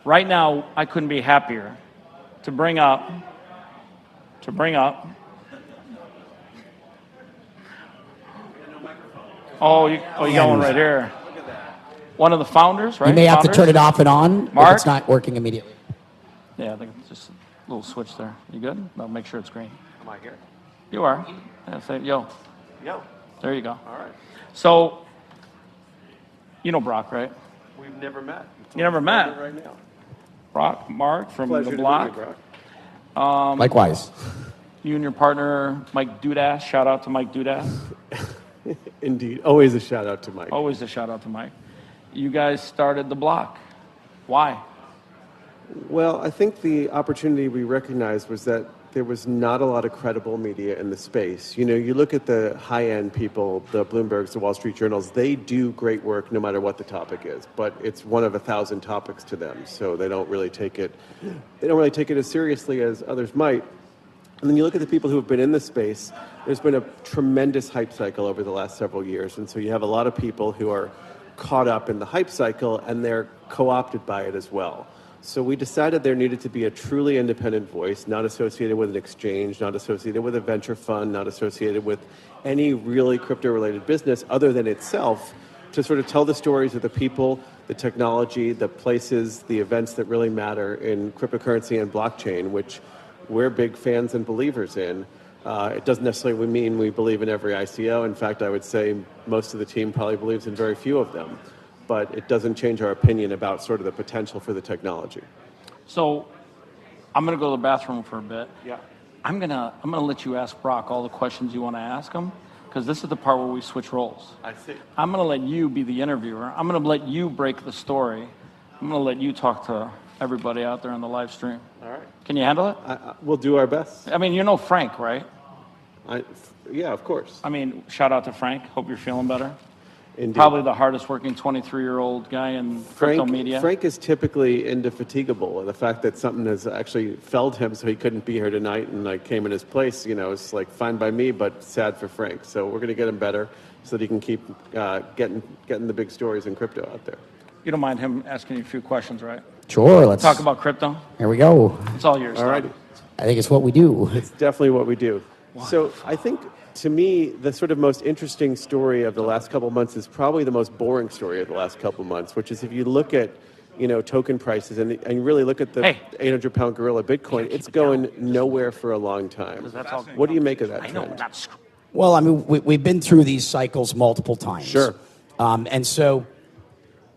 Right now, I couldn't be happier to bring up. Oh, you got one right here. One of the founders, right? You may have to turn it off and on Mark? if it's not working immediately. Yeah, I think it's just a little switch there. You good? I'll make sure it's green. Am I here? You are. Yeah, say yo. Yo. There you go. All right. So, you know Brock, right? We've never met. You never met? Right now. Brock, Mark from Pleasure the to block. meet you, Brock. Likewise. You and your partner, Mike Dudas. Shout out to Mike Dudas. Indeed. Always a shout out to Mike. Always a shout out to Mike. You guys started the block. Why? Well, I think the opportunity we recognized was that there was not a lot of credible media in the space. You know, you look at the high-end people, the Bloombergs, the Wall Street Journals, they do great work no matter what the topic is, but it's one of 1,000 topics to them, so they don't really take it as seriously as others might. And then you look at the people who have been in the space, there's been a tremendous hype cycle over the last several years, and so you have a lot of people who are caught up in the hype cycle and they're co-opted by it as well. So we decided there needed to be a truly independent voice, not associated with an exchange, not associated with a venture fund, not associated with any really crypto-related business other than itself, to sort of tell the stories of the people, the technology, the places, the events that really matter in cryptocurrency and blockchain, which we're big fans and believers in. It doesn't necessarily mean we believe in every ICO. In fact, I would say most of the team probably believes in very few of them. But it doesn't change our opinion about sort of the potential for the technology. So, I'm going to go to the bathroom for a bit. Yeah. I'm gonna let you ask Brock all the questions you want to ask him, because this is the part where we switch roles. I see. I'm going to let you be the interviewer. I'm going to let you break the story. I'm going to let you talk to everybody out there on the live stream. All right. Can you handle it? We'll do our best. I mean, you know Frank, right? Yeah, of course. I mean, shout out to Frank. Hope you're feeling better. Indeed. Probably the hardest working 23-year-old guy in crypto media. Frank is typically indefatigable, and the fact that something has actually felled him so he couldn't be here tonight and like came in his place, you know, it's like fine by me, but sad for Frank. So we're going to get him better so that he can keep getting the big stories in crypto out there. You don't mind him asking you a few questions, right? Sure, let's Talk about crypto. Here we go. It's all yours. All righty. I think it's what we do. It's definitely what we do. So I think, to me, the sort of most interesting story of the last couple of months is probably the most boring story of the last couple of months, which is if you look at, you know, token prices and you really look at the 800-pound gorilla Bitcoin, it's going nowhere for a long time. What do you make of that trend? Well, I mean, we've been through these cycles multiple times. Sure. And so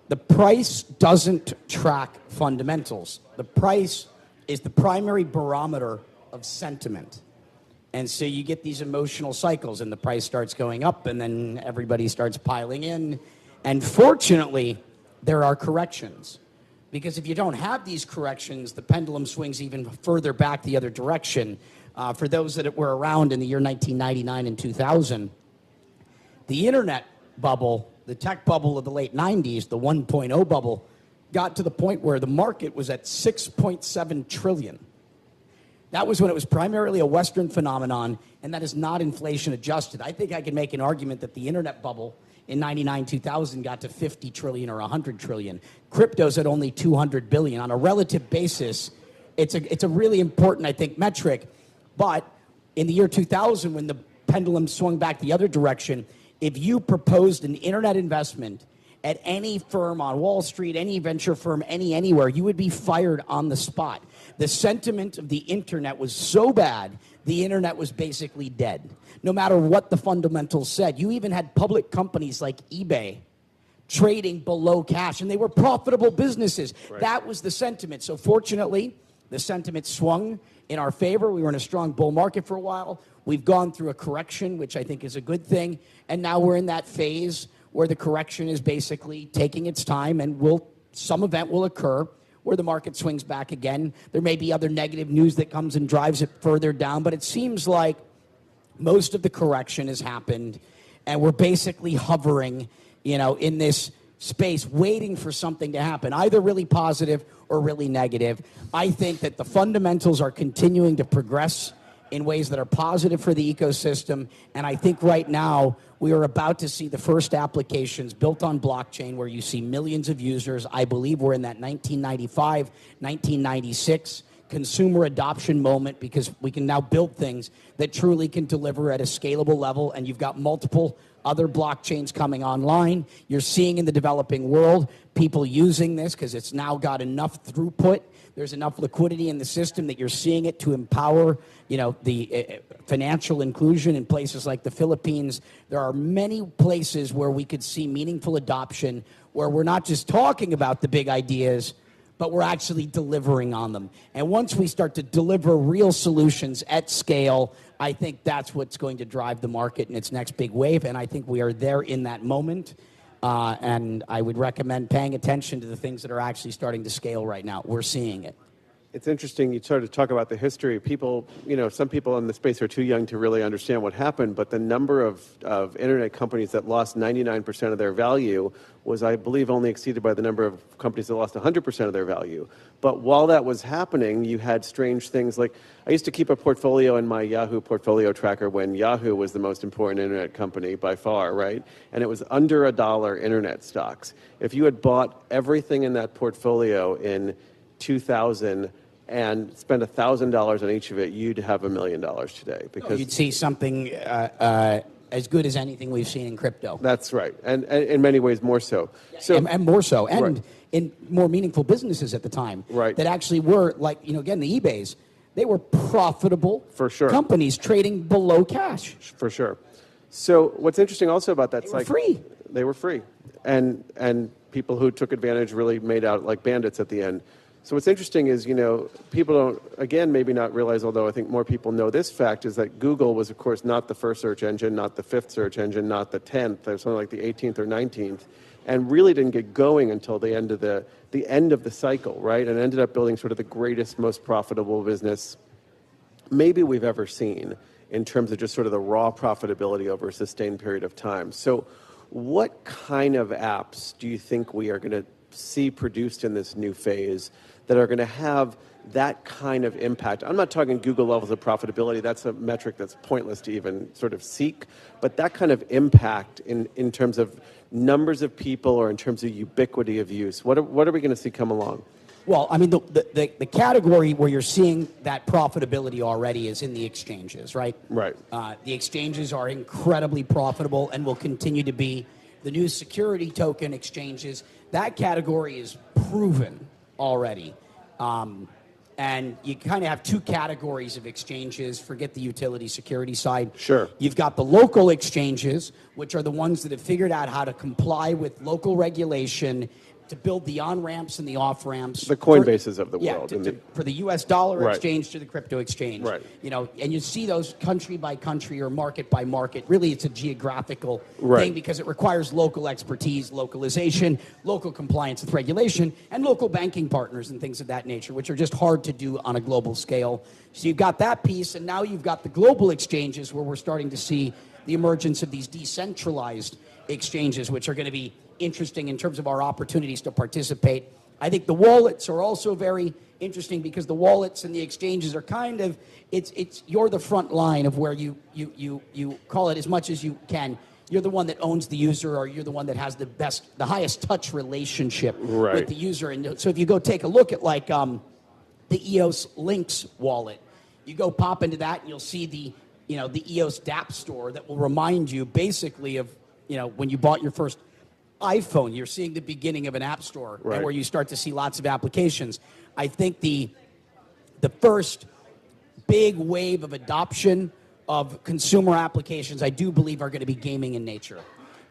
the price doesn't track fundamentals. The price is the primary barometer of sentiment. And so you get these emotional cycles, and the price starts going up, and then everybody starts piling in. And fortunately, there are corrections. Because if you don't have these corrections, the pendulum swings even further back the other direction. For those that were around in the year 1999 and 2000, the internet bubble, the tech bubble of the late 90s, the 1.0 bubble, got to the point where the market was at 6.7 trillion. That was when it was primarily a Western phenomenon, and that is not inflation adjusted. I think I can make an argument that the internet bubble in 99, 2000 got to 50 trillion or 100 trillion. Crypto's at only 200 billion. On a relative basis, it's a really important, I think, metric. But in the year 2000, when the pendulum swung back the other direction, if you proposed an internet investment at any firm on Wall Street, any venture firm, anywhere, you would be fired on the spot. The sentiment of the internet was so bad, the internet was basically dead. No matter what the fundamentals said. You even had public companies like eBay trading below cash, and they were profitable businesses. Right. That was the sentiment. So fortunately, the sentiment swung in our favor. We were in a strong bull market for a while. We've gone through a correction, which I think is a good thing. And now we're in that phase where the correction is basically taking its time, and some event will occur where the market swings back again. There may be other negative news that comes and drives it further down, but it seems like most of the correction has happened, and we're basically hovering, you know, in this space waiting for something to happen, either really positive or really negative. I think that the fundamentals are continuing to progress, in ways that are positive for the ecosystem. And I think right now we are about to see the first applications built on blockchain where you see millions of users. I believe we're in that 1995, 1996 consumer adoption moment because we can now build things that truly can deliver at a scalable level, and you've got multiple other blockchains coming online. You're seeing in the developing world people using this because it's now got enough throughput. There's enough liquidity in the system that you're seeing it to empower, the financial inclusion in places like the Philippines. There are many places where we could see meaningful adoption, where we're not just talking about the big ideas, but we're actually delivering on them. And once we start to deliver real solutions at scale, I think that's what's going to drive the market in its next big wave. And I think we are there in that moment. And I would recommend paying attention to the things that are actually starting to scale right now. We're seeing it. It's interesting you sort of talk about the history. People, some people in the space are too young to really understand what happened, but the number of internet companies that lost 99% of their value was, I believe, only exceeded by the number of companies that lost 100% of their value. But while that was happening, you had strange things like, I used to keep a portfolio in my Yahoo portfolio tracker when Yahoo was the most important internet company by far, right? And it was under $1 internet stocks. If you had bought everything in that portfolio in 2000 and spend $1,000 on each of it, you'd have $1 million today. Because you'd see something as good as anything we've seen in crypto. That's right, and in many ways more so. And more so, and right. in more meaningful businesses at the time, right. that actually were like, again, the eBays, they were profitable for sure companies trading below cash. For sure. So what's interesting also about that, they were free. They were free, and people who took advantage really made out like bandits at the end. So what's interesting is, people don't, again, maybe not realize, although I think more people know this fact, is that Google was, of course, not the first search engine, not the fifth search engine, not the 10th, or something like the 18th or 19th, and really didn't get going until the end of the cycle, right? And ended up building sort of the greatest, most profitable business maybe we've ever seen in terms of just sort of the raw profitability over a sustained period of time. So what kind of apps do you think we are going to see produced in this new phase that are going to have that kind of impact? I'm not talking Google levels of profitability. That's a metric that's pointless to even sort of seek. But that kind of impact in terms of numbers of people or in terms of ubiquity of use, what are we going to see come along? Well, I mean, the category where you're seeing that profitability already is in the exchanges, right? Right. The exchanges are incredibly profitable and will continue to be. The new security token exchanges, that category is proven already. And you kind of have two categories of exchanges. Forget the utility security side. Sure. You've got the local exchanges, which are the ones that have figured out how to comply with local regulation to build the on-ramps and the off-ramps. The Coinbases of the world. For the U.S. dollar right. exchange to the crypto exchange. Right. And you see those country by country or market by market. Really, it's a geographical right. thing because it requires local expertise, localization, local compliance with regulation, and local banking partners and things of that nature, which are just hard to do on a global scale. So you've got that piece, and now you've got the global exchanges where we're starting to see the emergence of these decentralized exchanges, which are going to be interesting in terms of our opportunities to participate. I think the wallets are also very interesting because the wallets and the exchanges are kind of, it's you're the front line of where you call it as much as you can. You're the one that owns the user, or you're the one that has the highest touch relationship right. with the user. And so if you go take a look at like the Eos Links Wallet, you go pop into that and you'll see the Eos dApp store that will remind you basically of, when you bought your first iPhone, you're seeing the beginning of an app store, right. and where you start to see lots of applications. I think the first big wave of adoption of consumer applications, I do believe, are going to be gaming in nature.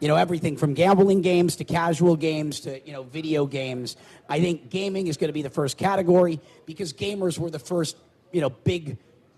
Everything from gambling games to casual games to, video games. I think gaming is going to be the first category because gamers were the first, big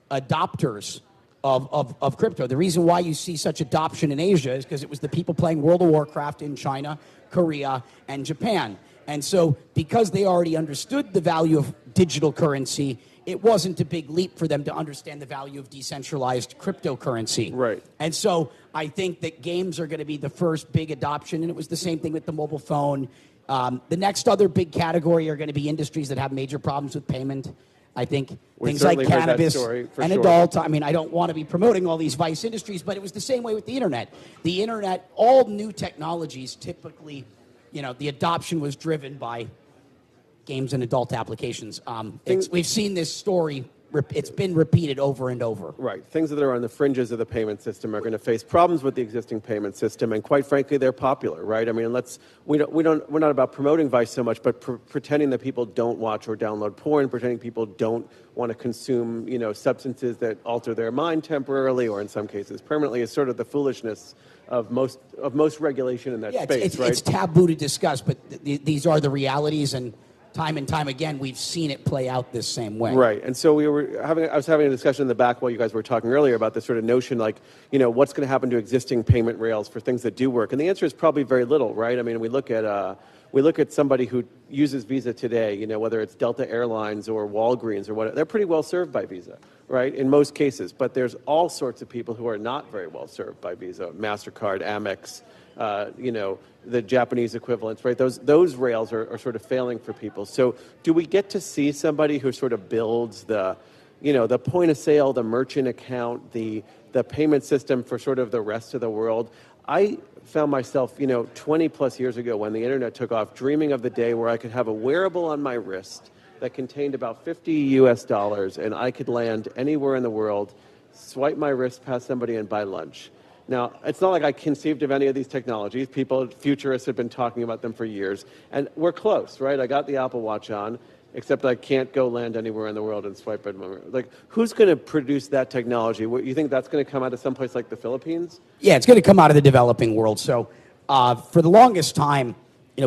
adopters of crypto. The reason why you see such adoption in Asia is because it was the people playing World of Warcraft in China, Korea, and Japan. And so because they already understood the value of digital currency, it wasn't a big leap for them to understand the value of decentralized cryptocurrency. Right. And so I think that games are going to be the first big adoption, and it was the same thing with the mobile phone. The next other big category are going to be industries that have major problems with payment. I think We things like certainly heard that cannabis story, for and sure. adult. I mean, I don't want to be promoting all these vice industries, but it was the same way with the internet. The internet, all new technologies, typically, the adoption was driven by games and adult applications. We've seen this story. It's been repeated over and over. Right. Things that are on the fringes of the payment system are going to face problems with the existing payment system, and quite frankly, they're popular, right? I mean, we're not about promoting vice so much, but pretending that people don't watch or download porn, pretending people don't want to consume, substances that alter their mind temporarily or in some cases permanently is sort of the foolishness of most regulation in that space, right? It's taboo to discuss, but these are the realities, and time again, we've seen it play out this same way. Right. And so I was having a discussion in the back while you guys were talking earlier about this sort of notion like, what's going to happen to existing payment rails for things that do work? And the answer is probably very little, right? I mean, we look at somebody who uses Visa today, whether it's Delta Airlines or Walgreens or whatever, they're pretty well served by Visa, right? In most cases. But there's all sorts of people who are not very well served by Visa, MasterCard, Amex, the Japanese equivalents, right? Those rails are sort of failing for people. So do we get to see somebody who sort of builds the point of sale, the merchant account, the payment system for sort of the rest of the world? I found myself, 20 plus years ago when the internet took off, dreaming of the day where I could have a wearable on my wrist that contained about $50 and I could land anywhere in the world, swipe my wrist past somebody and buy lunch. Now, it's not like I conceived of any of these technologies. Futurists have been talking about them for years. And we're close, right? I got the Apple Watch on, except I can't go land anywhere in the world and swipe it. Like, who's going to produce that technology? You think that's going to come out of someplace like the Philippines? Yeah, it's going to come out of the developing world. So for the longest time,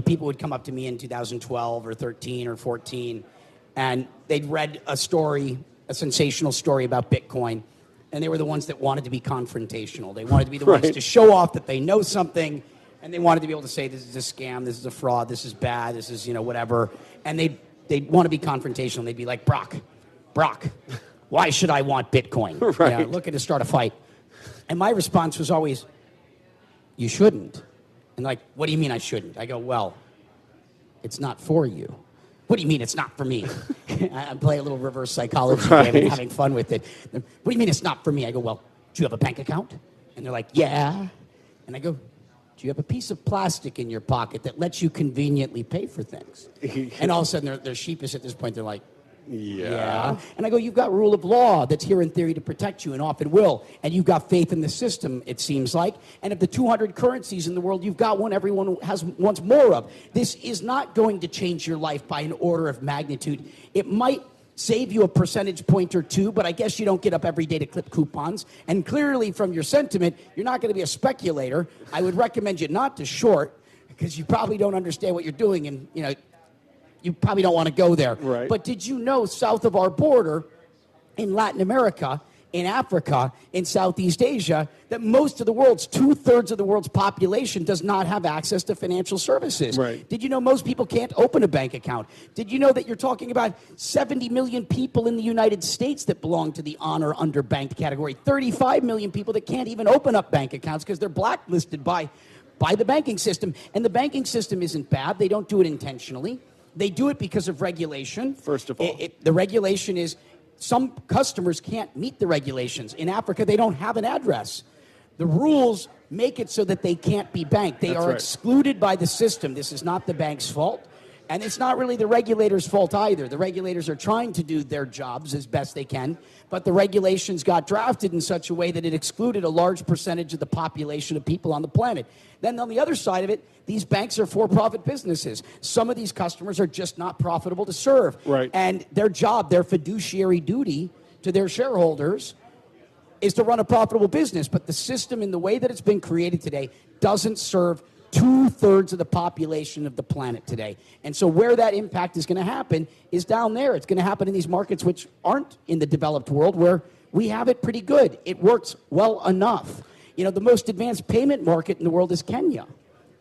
people would come up to me in 2012 or 13 or 14, and they'd read a sensational story about Bitcoin. And they were the ones that wanted to be confrontational. They wanted to be the ones to show off that they know something, and they wanted to be able to say, this is a scam, this is a fraud, this is bad, this is, whatever. And they'd want to be confrontational. They'd be like, Brock, why should I want Bitcoin? Right. Looking to start a fight. And my response was always, you shouldn't. And like, what do you mean I shouldn't? I go, well, it's not for you. What do you mean it's not for me? I play a little reverse psychology game and having fun with it. What do you mean it's not for me? I go, well, do you have a bank account? And they're like, yeah. And I go, do you have a piece of plastic in your pocket that lets you conveniently pay for things? And all of a sudden, they're sheepish at this point. They're like, yeah. And I go, you've got rule of law that's here in theory to protect you and often will. And you've got faith in the system, it seems like. And of the 200 currencies in the world, you've got one everyone wants more of. This is not going to change your life by an order of magnitude. It might save you a percentage point or two, but I guess you don't get up every day to clip coupons. And clearly from your sentiment, you're not going to be a speculator. I would recommend you not to short because you probably don't understand what you're doing and, you probably don't want to go there. Right. But did you know south of our border, in Latin America, in Africa, in Southeast Asia, that most of the world's, 2/3 of the world's population does not have access to financial services? Right. Did you know most people can't open a bank account? Did you know that you're talking about 70 million people in the United States that belong to the on or underbanked category? 35 million people that can't even open up bank accounts because they're blacklisted by the banking system. And the banking system isn't bad. They don't do it intentionally. They do it because of regulation. First of all. The regulation is some customers can't meet the regulations. In Africa, they don't have an address. The rules make it so that they can't be banked. They are excluded by the system. This is not the bank's fault. And it's not really the regulators' fault either. The regulators are trying to do their jobs as best they can, but the regulations got drafted in such a way that it excluded a large percentage of the population of people on the planet. Then on the other side of it, these banks are for-profit businesses. Some of these customers are just not profitable to serve. Right. And their job, their fiduciary duty to their shareholders is to run a profitable business. But the system in the way that it's been created today doesn't serve 2/3 of the population of the planet today. And so where that impact is going to happen is down there. It's going to happen in these markets which aren't in the developed world where we have it pretty good. It works well enough. The most advanced payment market in the world is Kenya.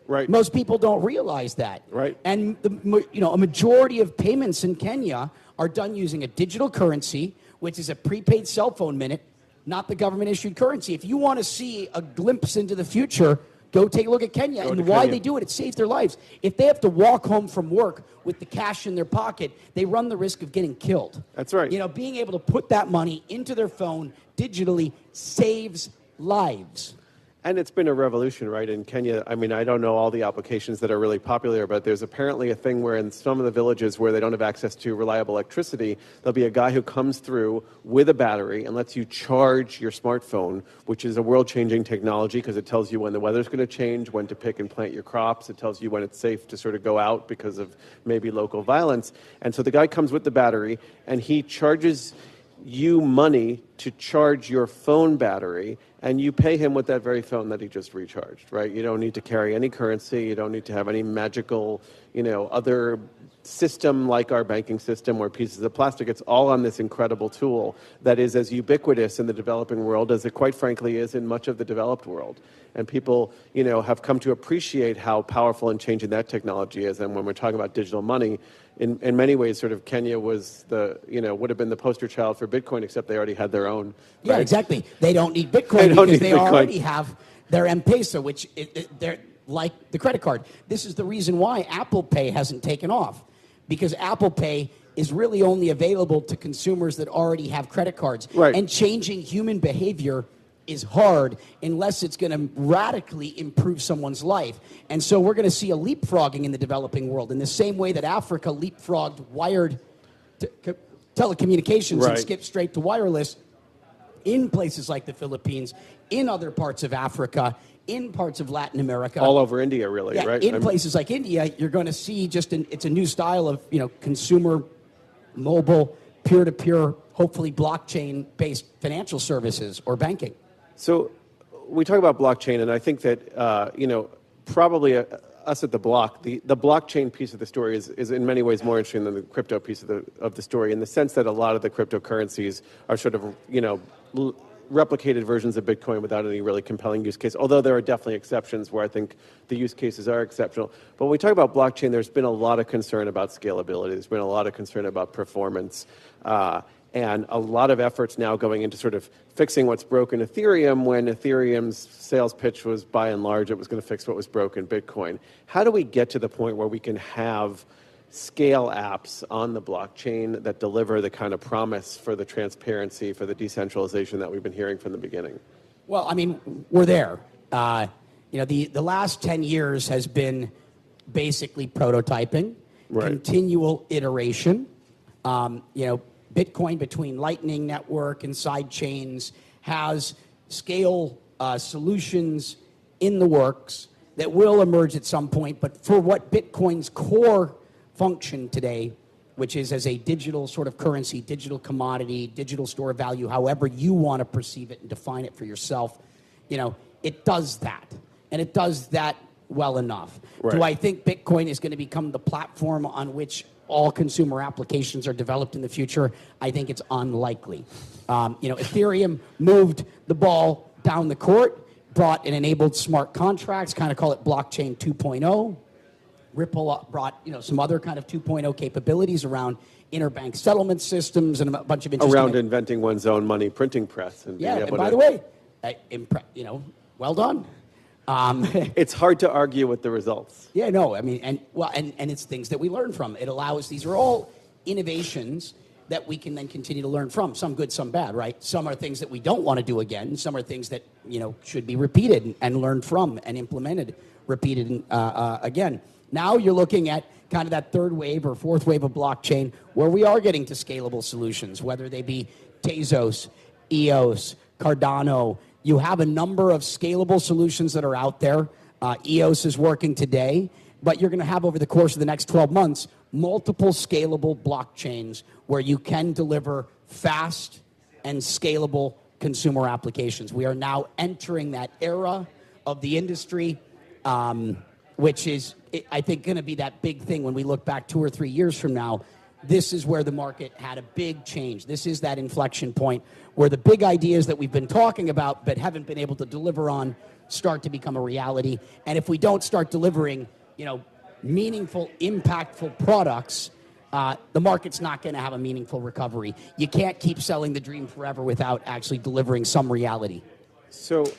Right. Most people don't realize that. Right. And a majority of payments in Kenya are done using a digital currency, which is a prepaid cell phone minute, not the government issued currency. If you want to see a glimpse into the future, Go take a look at Kenya and why they do it. It saves their lives. If they have to walk home from work with the cash in their pocket, they run the risk of getting killed. That's right. Being able to put that money into their phone digitally saves lives. And it's been a revolution, right? In Kenya, I mean, I don't know all the applications that are really popular, but there's apparently a thing where in some of the villages where they don't have access to reliable electricity, there'll be a guy who comes through with a battery and lets you charge your smartphone, which is a world-changing technology because it tells you when the weather's going to change, when to pick and plant your crops. It tells you when it's safe to sort of go out because of maybe local violence. And so the guy comes with the battery and he charges you money to charge your phone battery, and you pay him with that very phone that he just recharged, right? You don't need to carry any currency. You don't need to have any magical, other system like our banking system or pieces of plastic. It's all on this incredible tool that is as ubiquitous in the developing world as it quite frankly is in much of the developed world. And people, have come to appreciate how powerful and changing that technology is. And when we're talking about digital money, in many ways, sort of Kenya was would have been the poster child for Bitcoin, except they already had their own. Right? Yeah, exactly. They don't need Bitcoin because they already have their M-Pesa, which they're like the credit card. This is the reason why Apple Pay hasn't taken off, because Apple Pay is really only available to consumers that already have credit cards. Right. And changing human behavior is hard unless it's going to radically improve someone's life. And so we're going to see a leapfrogging in the developing world in the same way that Africa leapfrogged wired telecommunications and skipped straight to wireless. In places like the Philippines, in other parts of Africa, in parts of Latin America. All over India, really, right? In places like India, you're going to see it's a new style of, consumer, mobile, peer-to-peer, hopefully blockchain-based financial services or banking. So we talk about blockchain, and I think that, probably us at the block, the blockchain piece of the story is in many ways more interesting than the crypto piece of the story, in the sense that a lot of the cryptocurrencies are sort of, replicated versions of Bitcoin without any really compelling use case, although there are definitely exceptions where I think the use cases are exceptional. But when we talk about blockchain, there's been a lot of concern about scalability. There's been a lot of concern about performance. And a lot of efforts now going into sort of fixing what's broken Ethereum, when Ethereum's sales pitch was, by and large, it was going to fix what was broken Bitcoin. How do we get to the point where we can have scale apps on the blockchain that deliver the kind of promise for the transparency, for the decentralization that we've been hearing from the beginning? Well, I mean, we're there. The last 10 years has been basically prototyping, continual iteration. Bitcoin between Lightning Network and side chains has scale solutions in the works that will emerge at some point. But for what Bitcoin's core function today, which is as a digital sort of currency, digital commodity, digital store of value, however you want to perceive it and define it for yourself, it does that. And it does that well enough. Right. Do I think Bitcoin is going to become the platform on which all consumer applications are developed in the future? I think it's unlikely. Ethereum moved the ball down the court, brought and enabled smart contracts, kind of call it blockchain 2.0. Ripple brought some other kind of 2.0 capabilities around interbank settlement systems and a bunch of interesting... Around inventing one's own money printing press. And by the way, well done. It's hard to argue with the results. Yeah, no, I mean, and it's things that we learn from. It allows, these are all innovations that we can then continue to learn from. Some good, some bad, right? Some are things that we don't want to do again. Some are things that, should be repeated and learned from and implemented, repeated again. Now you're looking at kind of that third wave or fourth wave of blockchain where we are getting to scalable solutions, whether they be Tezos, Eos, Cardano. You have a number of scalable solutions that are out there. Eos is working today, but you're going to have over the course of the next 12 months multiple scalable blockchains where you can deliver fast and scalable consumer applications. We are now entering that era of the industry, which is, I think, going to be that big thing when we look back 2 or 3 years from now. This is where the market had a big change. This is that inflection point where the big ideas that we've been talking about but haven't been able to deliver on start to become a reality. And if we don't start delivering, meaningful, impactful products, the market's not going to have a meaningful recovery. You can't keep selling the dream forever without actually delivering some reality. So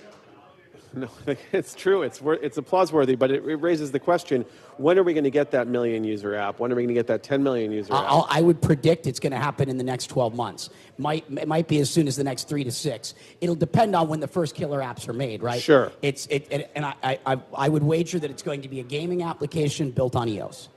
No, it's true. It's applause-worthy, but it raises the question, when are we going to get that million user app? When are we going to get that 10 million user app? I would predict it's going to happen in the next 12 months. It might be as soon as the next 3 to 6. It'll depend on when the first killer apps are made, right? Sure. I would wager that it's going to be a gaming application built on EOS.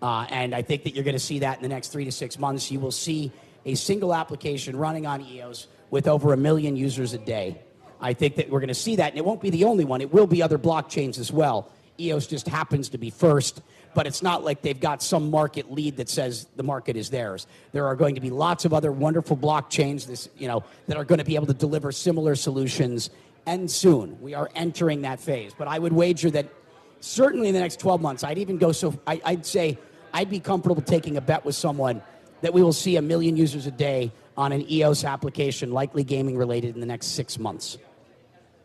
And I think that you're going to see that in the next 3 to 6 months. You will see a single application running on EOS with over 1 million users a day. I think that we're going to see that, and it won't be the only one. It will be other blockchains as well. EOS just happens to be first, but it's not like they've got some market lead that says the market is theirs. There are going to be lots of other wonderful blockchains that are going to be able to deliver similar solutions, and soon. We are entering that phase. But I would wager that certainly in the next 12 months, I'd say I'd be comfortable taking a bet with someone that we will see 1 million users a day on an EOS application, likely gaming related, in the next 6 months.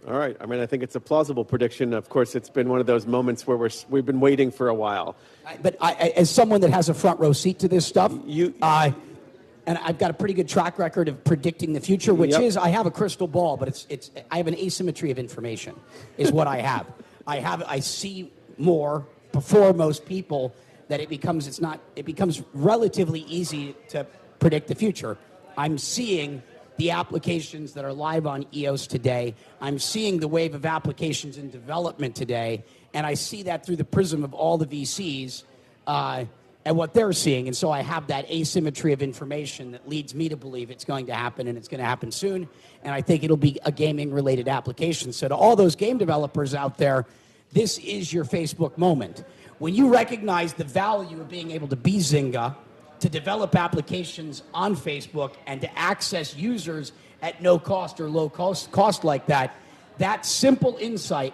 All right. I mean, I think it's a plausible prediction. Of course, it's been one of those moments where we've been waiting for a while. But as someone that has a front row seat to this stuff, and I've got a pretty good track record of predicting the future, which is I have a crystal ball, but I have an asymmetry of information, is what I have. I see more before most people that it becomes relatively easy to predict the future. I'm seeing the applications that are live on EOS today. I'm seeing the wave of applications in development today, and I see that through the prism of all the VCs and what they're seeing. And so I have that asymmetry of information that leads me to believe it's going to happen, and it's going to happen soon. And I think it'll be a gaming-related application. So to all those game developers out there, this is your Facebook moment. When you recognize the value of being able to be Zynga, to develop applications on Facebook and to access users at no cost or low cost like that, that simple insight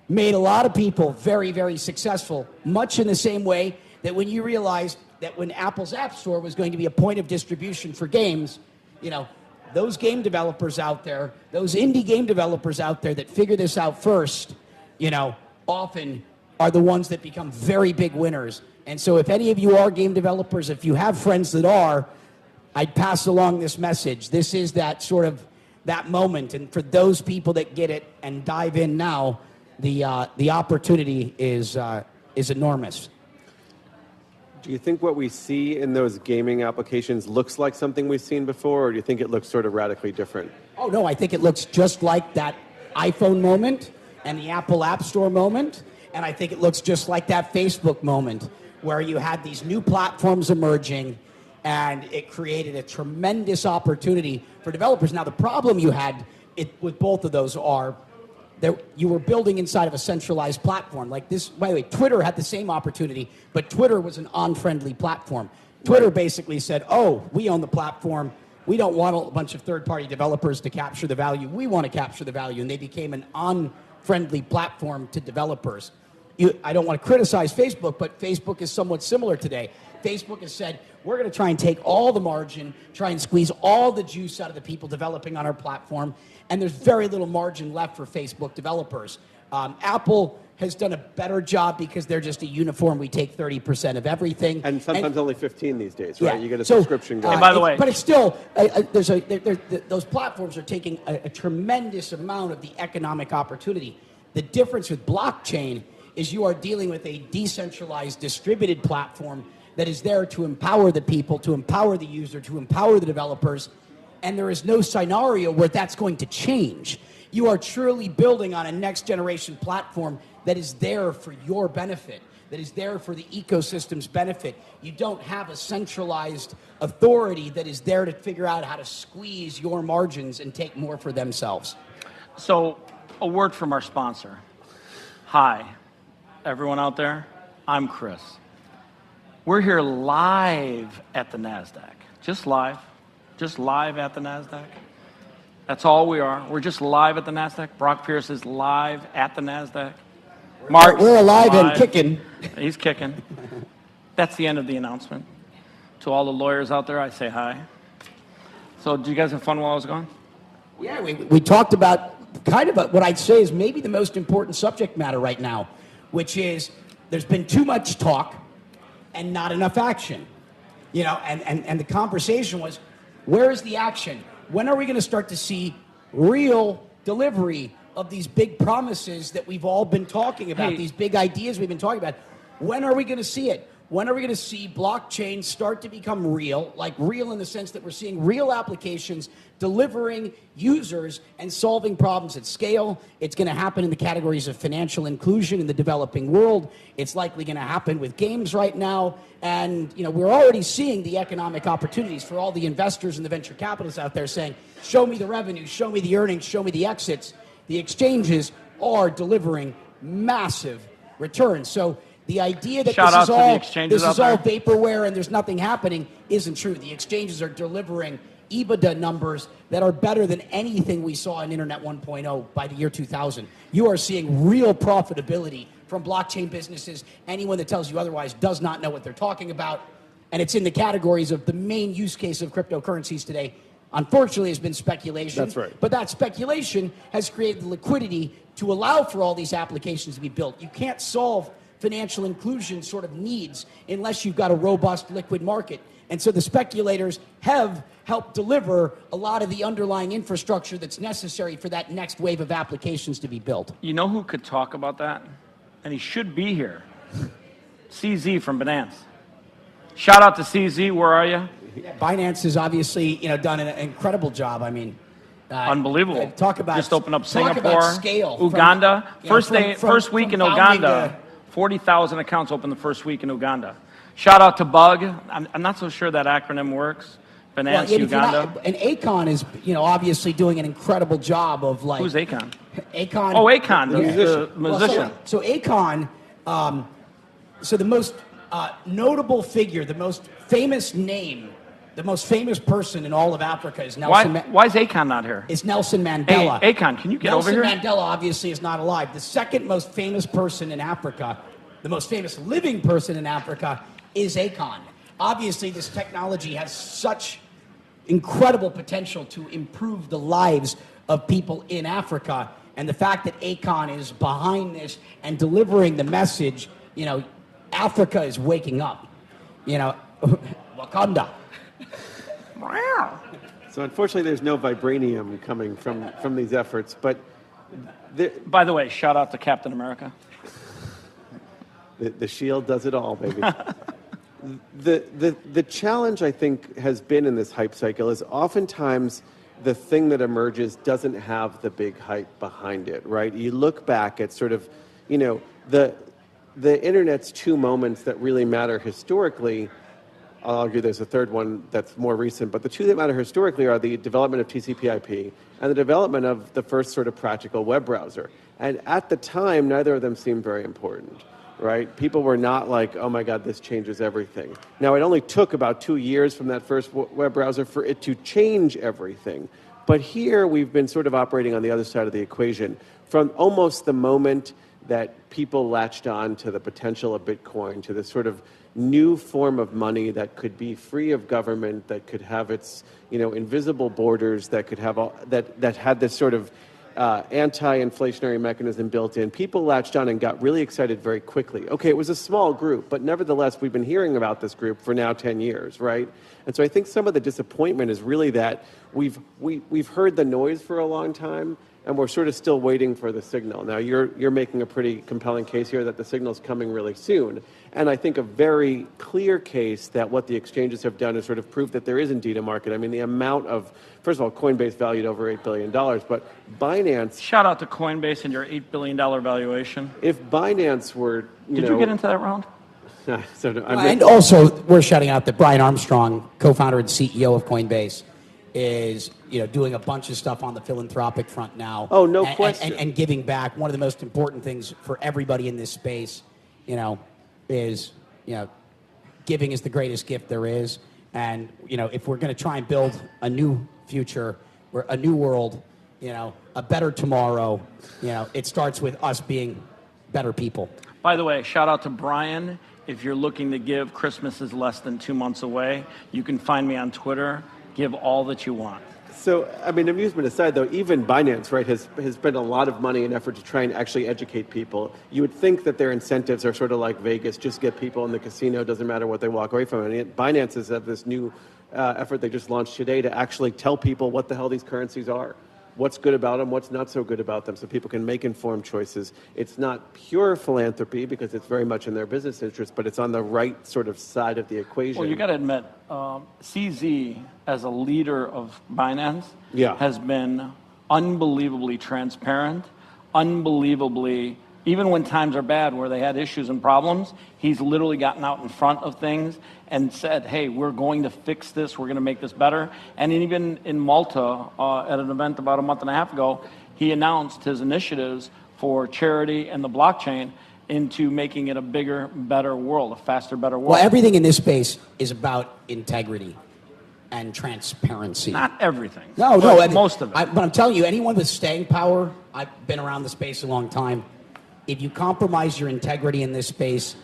made a lot of people very, very successful, much in the same way that when you realized that when Apple's App Store was going to be a point of distribution for games, those game developers out there, those indie game developers out there that figure this out first, often are the ones that become very big winners. And so if any of you are game developers, if you have friends that are, I'd pass along this message. This is that sort of that moment. And for those people that get it and dive in now, the opportunity is enormous. Do you think what we see in those gaming applications looks like something we've seen before, or do you think it looks sort of radically different? Oh, no, I think it looks just like that iPhone moment and the Apple App Store moment. And I think it looks just like that Facebook moment, where you had these new platforms emerging, and it created a tremendous opportunity for developers. Now, the problem you had with both of those are that you were building inside of a centralized platform. Like this, by the way, Twitter had the same opportunity, but Twitter was an on-friendly platform. Twitter basically said, we own the platform. We don't want a bunch of third-party developers to capture the value. We want to capture the value. And they became an on-friendly platform to developers. I don't want to criticize Facebook, but Facebook is somewhat similar today. Facebook has said, we're going to try and take all the margin, try and squeeze all the juice out of the people developing on our platform, and there's very little margin left for Facebook developers. Apple has done a better job because they're just a uniform. We take 30% of everything. And sometimes only 15 these days, right? Yeah. You get a subscription going. And by the way, but it's still, those platforms are taking a tremendous amount of the economic opportunity. The difference with blockchain is you are dealing with a decentralized, distributed platform that is there to empower the people, to empower the user, to empower the developers, and there is no scenario where that's going to change. You are truly building on a next-generation platform that is there for your benefit, that is there for the ecosystem's benefit. You don't have a centralized authority that is there to figure out how to squeeze your margins and take more for themselves. So, a word from our sponsor. Hi, everyone out there. I'm Chris. We're here live at the NASDAQ. Just live at the NASDAQ. That's all we are. We're just live at the NASDAQ. Brock Pierce is live at the NASDAQ. Mark, we're alive and kicking. He's kicking. That's the end of the announcement. To all the lawyers out there, I say hi. So, did you guys have fun while I was gone? Yeah, we talked about kind of what I'd say is maybe the most important subject matter right now, which is there's been too much talk and not enough action. And the conversation was, where is the action? When are we going to start to see real delivery of these big promises that we've all been talking about, Hey. these big ideas we've been talking about. When are we going to see it? When are we going to see blockchain start to become real, like real in the sense that we're seeing real applications delivering users and solving problems at scale? It's going to happen in the categories of financial inclusion in the developing world. It's likely going to happen with games right now. And we're already seeing the economic opportunities for all the investors and the venture capitalists out there saying, show me the revenue, show me the earnings, show me the exits. The exchanges are delivering massive returns. So the idea that Shout out to the this exchanges is out all there. vaporware and there's nothing happening isn't true. The exchanges are delivering EBITDA numbers that are better than anything we saw in Internet 1.0 by the year 2000. You are seeing real profitability from blockchain businesses. Anyone that tells you otherwise does not know what they're talking about. And it's in the categories of the main use case of cryptocurrencies today. Unfortunately, has been speculation. That's right. But that speculation has created the liquidity to allow for all these applications to be built. You can't solve financial inclusion sort of needs unless you've got a robust liquid market. And so the speculators have helped deliver a lot of the underlying infrastructure that's necessary for that next wave of applications to be built. You know who could talk about that? And he should be here. CZ from Binance. Shout out to CZ. Where are you? Binance has obviously done an incredible job. I mean, Unbelievable. Talk about just opened up talk Singapore, about scale. Uganda. First week in Uganda. To 40,000 accounts opened the first week in Uganda. Shout out to Bug. I'm not so sure that acronym works. Binance Uganda. And Akon is, obviously doing an incredible job of like. Who's Akon? Akon. Oh, Akon, the musician. So Akon, so the most notable figure, the most famous name, the most famous person in all of Africa is Nelson. Why is Akon not here? Is Nelson Mandela. Hey, Akon, can you get over here? Nelson Mandela obviously is not alive. The second most famous person in Africa, the most famous living person in Africa, is Akon. Obviously, this technology has such incredible potential to improve the lives of people in Africa. And the fact that Akon is behind this and delivering the message, Africa is waking up. Wakanda. So unfortunately, there's no vibranium coming from these efforts. But By the way, shout out to Captain America. the shield does it all, baby. The challenge, I think, has been in this hype cycle is oftentimes the thing that emerges doesn't have the big hype behind it, right? You look back at sort of, the internet's two moments that really matter historically. I'll argue there's a third one that's more recent, but the two that matter historically are the development of TCP/IP and the development of the first sort of practical web browser. And at the time, neither of them seemed very important, right? People were not like, oh my God, this changes everything. Now, it only took about 2 years from that first web browser for it to change everything. But here, we've been sort of operating on the other side of the equation. From almost the moment that people latched on to the potential of Bitcoin, to this sort of new form of money that could be free of government, that could have its, invisible borders, that could have that had this sort of anti-inflationary mechanism built in. People latched on and got really excited very quickly. Okay, it was a small group, but nevertheless, we've been hearing about this group for now 10 years, right? And so I think some of the disappointment is really that we've heard the noise for a long time, and we're sort of still waiting for the signal. Now, you're making a pretty compelling case here that the signal's coming really soon. And I think a very clear case that what the exchanges have done is sort of prove that there is indeed a market. I mean, the amount of, first of all, Coinbase valued over $8 billion, but Binance... Shout out to Coinbase and your $8 billion valuation. If Binance were, Did you get into that round? And also, we're shouting out that Brian Armstrong, co-founder and CEO of Coinbase, is doing a bunch of stuff on the philanthropic front now. Oh, no question. And giving back. One of the most important things for everybody in this space, is giving is the greatest gift there is. And if we're going to try and build a new future, or a new world, a better tomorrow, it starts with us being better people. By the way, shout out to Brian. If you're looking to give, Christmas is less than 2 months away. You can find me on Twitter. Give all that you want. So, I mean, amusement aside, though, even Binance, right, has spent a lot of money and effort to try and actually educate people. You would think that their incentives are sort of like Vegas, just get people in the casino, doesn't matter what they walk away from. And yet Binance has had this new effort they just launched today to actually tell people what the hell these currencies are. what's good about them, what's not so good about them, so people can make informed choices. It's not pure philanthropy because it's very much in their business interest, but it's on the right sort of side of the equation. Well, you got to admit, CZ as a leader of Binance has been unbelievably transparent, unbelievably, even when times are bad where they had issues and problems, he's literally gotten out in front of things and said, hey, we're going to fix this, we're going to make this better. And even in Malta, at an event about a month and a half ago, he announced his initiatives for charity and the blockchain into making it a bigger, better world, a faster, better world. Well, everything in this space is about integrity and transparency. Not everything. No, most of it. But I'm telling you, anyone with staying power, I've been around the space a long time, if you compromise your integrity in this space,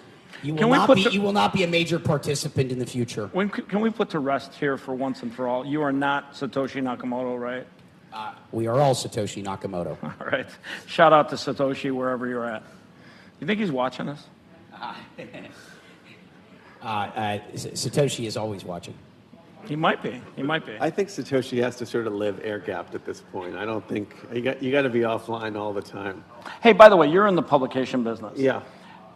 you will not be a major participant in the future. Can we put to rest here for once and for all, you are not Satoshi Nakamoto, right? We are all Satoshi Nakamoto. All right. Shout out to Satoshi wherever you're at. You think he's watching us? Satoshi is always watching. He might be. He might be. I think Satoshi has to sort of live air-gapped at this point. I don't think you got to be offline all the time. Hey, by the way, you're in the publication business. Yeah.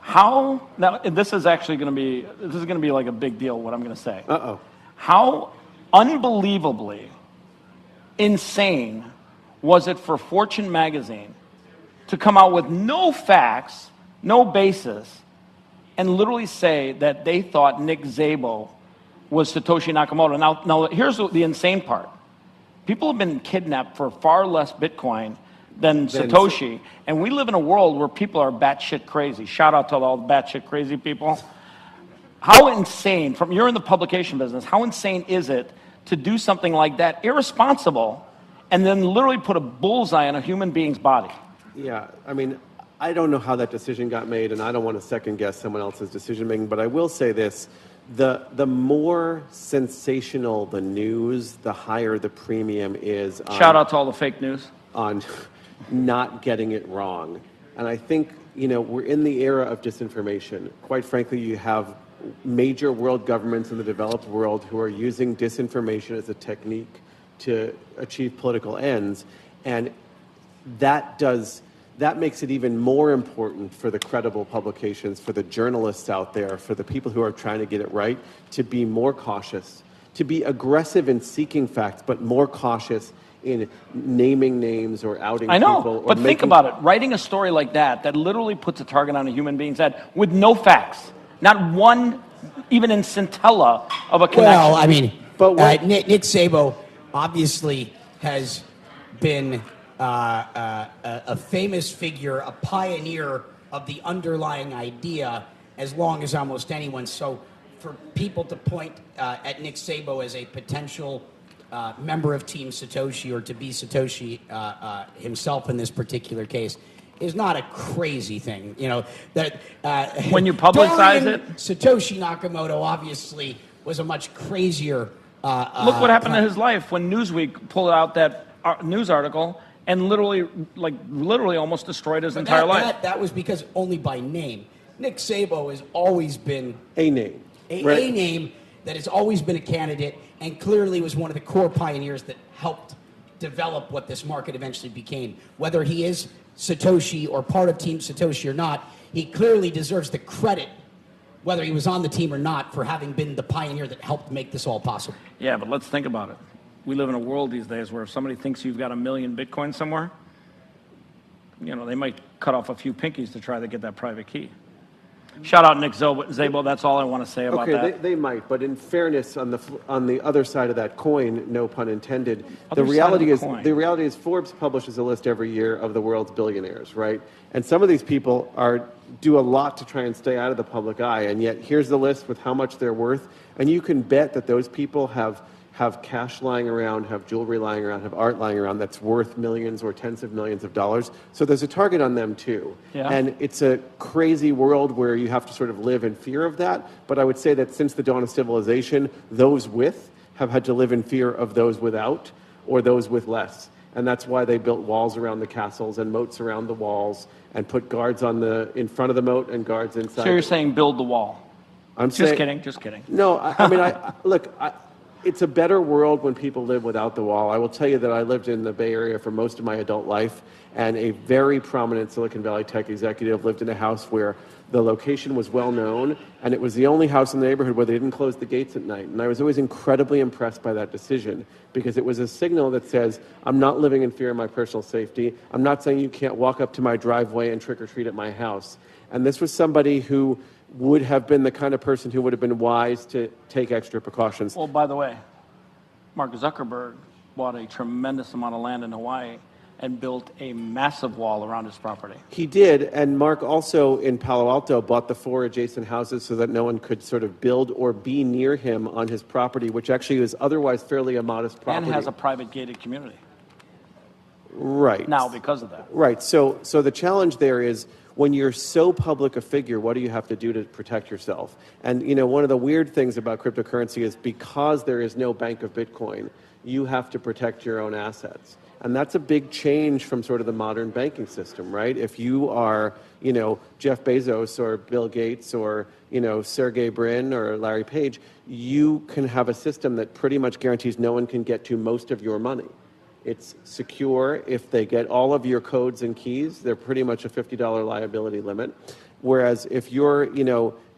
How now? This is going to be like a big deal. What I'm going to say. Uh-oh. How unbelievably insane was it for Fortune magazine to come out with no facts, no basis, and literally say that they thought Nick Szabo was Satoshi Nakamoto. Now here's the insane part. People have been kidnapped for far less Bitcoin than Satoshi, and we live in a world where people are batshit crazy. Shout out to all the batshit crazy people. How insane, you're in the publication business, how insane is it to do something like that, irresponsible, and then literally put a bullseye on a human being's body? Yeah, I mean, I don't know how that decision got made, and I don't want to second guess someone else's decision making, but I will say this. The more sensational the news, the higher the premium is. Shout out to all the fake news. On not getting it wrong. And I think, we're in the era of disinformation. Quite frankly, you have major world governments in the developed world who are using disinformation as a technique to achieve political ends. And that makes it even more important for the credible publications, for the journalists out there, for the people who are trying to get it right, to be more cautious, to be aggressive in seeking facts, but more cautious in naming names or outing people. I know, but think about it. Writing a story like that literally puts a target on a human being's head with no facts, not one, even in scintilla of a connection. Well, I mean, Nick Szabo obviously has been a famous figure, a pioneer of the underlying idea as long as almost anyone. So for people to point at Nick Szabo as a potential member of Team Satoshi or to be Satoshi himself in this particular case is not a crazy thing. That when you publicize it, Satoshi Nakamoto obviously was a much crazier. Look what happened to his life when Newsweek pulled out that news article and literally almost destroyed his entire life. That was because only by name. Nick Szabo has always been a name. A name that has always been a candidate and clearly was one of the core pioneers that helped develop what this market eventually became. Whether he is Satoshi or part of Team Satoshi or not, he clearly deserves the credit, whether he was on the team or not, for having been the pioneer that helped make this all possible. Yeah, but let's think about it. We live in a world these days where if somebody thinks you've got 1 million Bitcoin somewhere, they might cut off a few pinkies to try to get that private key. Shout out Nick Szabo. That's all I want to say about that. Okay, they might, but in fairness, on the other side of that coin, no pun intended, the reality is Forbes publishes a list every year of the world's billionaires, right? And some of these people do a lot to try and stay out of the public eye, and yet here's the list with how much they're worth, and you can bet that those people have cash lying around, have jewelry lying around, have art lying around that's worth millions or tens of millions of dollars. So there's a target on them too. Yeah. And it's a crazy world where you have to sort of live in fear of that. But I would say that since the dawn of civilization, those with have had to live in fear of those without or those with less. And that's why they built walls around the castles and moats around the walls and put guards in front of the moat and guards inside. So you're saying build the wall? I'm just kidding. No, I mean, look, it's a better world when people live without the wall. I will tell you that I lived in the Bay Area for most of my adult life, and a very prominent Silicon Valley tech executive lived in a house where the location was well known, and it was the only house in the neighborhood where they didn't close the gates at night. And I was always incredibly impressed by that decision, because it was a signal that says, I'm not living in fear of my personal safety. I'm not saying you can't walk up to my driveway and trick or treat at my house. And this was somebody who would have been the kind of person who would have been wise to take extra precautions. Well, by the way, Mark Zuckerberg bought a tremendous amount of land in Hawaii and built a massive wall around his property. He did, and Mark also in Palo Alto bought the 4 adjacent houses so that no one could sort of build or be near him on his property, which actually is otherwise fairly a modest property. And has a private gated community. Right. Now because of that. Right. So the challenge there is, when you're so public a figure, what do you have to do to protect yourself? And, one of the weird things about cryptocurrency is, because there is no bank of Bitcoin, you have to protect your own assets. And that's a big change from sort of the modern banking system, right? If you are, Jeff Bezos or Bill Gates or, Sergey Brin or Larry Page, you can have a system that pretty much guarantees no one can get to most of your money. It's secure. If they get all of your codes and keys, they're pretty much a $50 liability limit. Whereas if you're,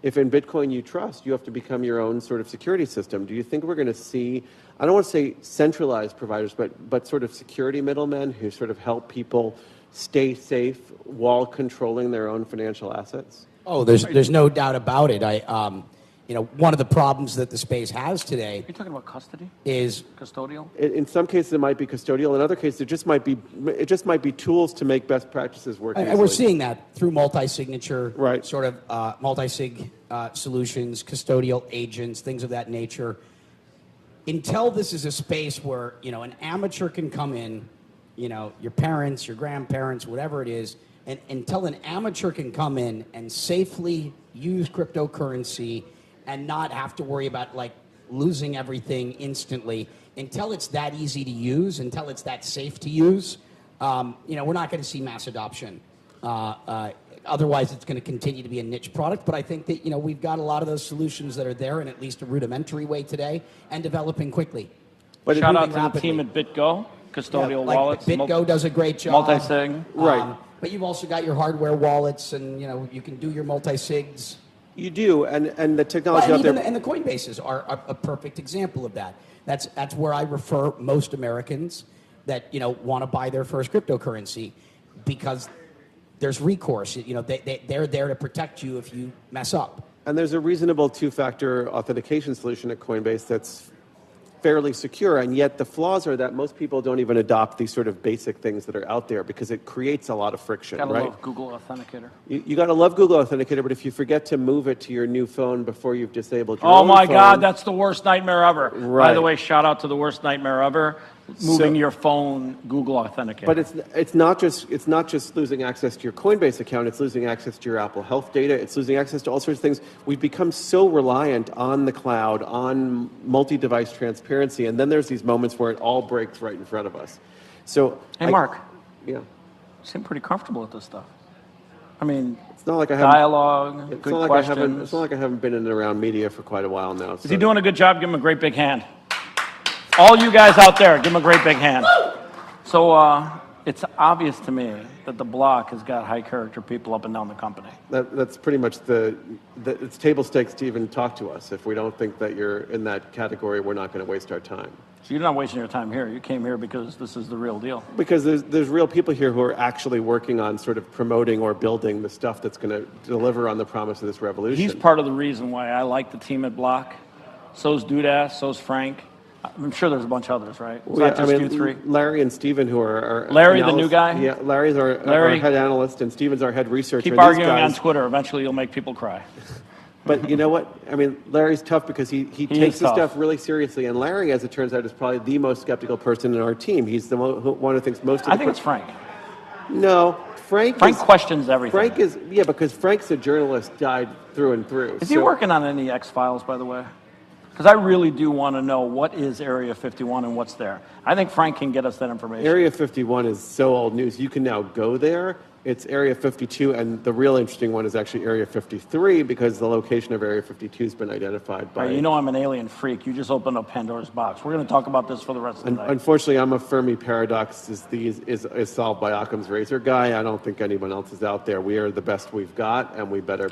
if in Bitcoin you trust, you have to become your own sort of security system. Do you think we're going to see, I don't want to say centralized providers, but sort of security middlemen who sort of help people stay safe while controlling their own financial assets? Oh, there's no doubt about it. One of the problems that the space has today Are you talking about custody? is Custodial? In some cases, it might be custodial. In other cases, it just might be tools to make best practices work. and we're seeing that through multi-signature, Right. sort of multi-sig solutions, custodial agents, things of that nature. Until this is a space where, an amateur can come in, your parents, your grandparents, whatever it is, and until an amateur can come in and safely use cryptocurrency and not have to worry about losing everything instantly, until it's that easy to use, until it's that safe to use, we're not going to see mass adoption. Otherwise, it's going to continue to be a niche product. But I think that we've got a lot of those solutions that are there in at least a rudimentary way today and developing quickly. But shout out moving to rapidly. the team at BitGo, custodial wallets. BitGo does a great job. Multi-sig. Right. But you've also got your hardware wallets, and you can do your multi-sigs. You do, and the technology out there. And the Coinbases are a perfect example of that. That's where I refer most Americans that want to buy their first cryptocurrency, because there's recourse. They're there to protect you if you mess up. And there's a reasonable two-factor authentication solution at Coinbase that's fairly secure, and yet the flaws are that most people don't even adopt these sort of basic things that are out there because it creates a lot of friction, Gotta right? love Google Authenticator. You got to love Google Authenticator, but if you forget to move it to your new phone before you've disabled your Oh own my phone, God, that's the worst nightmare ever. By Right. the way, shout out to the worst nightmare ever. Moving your phone, Google Authenticator. But it's not just losing access to your Coinbase account. It's losing access to your Apple Health data. It's losing access to all sorts of things. We've become so reliant on the cloud, on multi-device transparency, and then there's these moments where it all breaks right in front of us. So, hey, Mark, yeah, you seem pretty comfortable with this stuff. I mean, it's not like I haven't. dialogue, It's good not like questions. it's not like I haven't been in and around media for quite a while now. Is he doing a good job? Give him a great big hand. All you guys out there, give him a great big hand. So it's obvious to me that the block has got high character people up and down the company. That's pretty much it's table stakes to even talk to us. If we don't think that you're in that category, we're not going to waste our time. So you're not wasting your time here. You came here because this is the real deal. Because there's real people here who are actually working on sort of promoting or building the stuff that's going to deliver on the promise of this revolution. He's part of the reason why I like the team at Block. So's Dudas, so's Frank. I'm sure there's a bunch of others, right? It's not just you three. Larry and Steven, who are Larry, the analysts. new guy? Yeah, Larry's our head analyst, and Steven's our head researcher. Keep and these arguing on guys- Twitter. Eventually, you'll make people cry. But you know what? I mean, Larry's tough because he takes is this tough. stuff really seriously. And Larry, as it turns out, is probably the most skeptical person in our team. He's the one who thinks most of I think it's Frank. No, Frank questions everything. Frank is, because Frank's a journalist, died through and through. Is he working on any X-Files, by the way? Because I really do want to know what is Area 51 and what's there. I think Frank can get us that information. Area 51 is so old news. You can now go there. It's Area 52, and the real interesting one is actually Area 53 because the location of Area 52 has been identified by... Right, you know I'm an alien freak. You just opened up Pandora's box. We're going to talk about this for the rest of the night. Unfortunately, I'm a Fermi paradox is solved by Occam's razor guy. I don't think anyone else is out there. We are the best we've got, and we better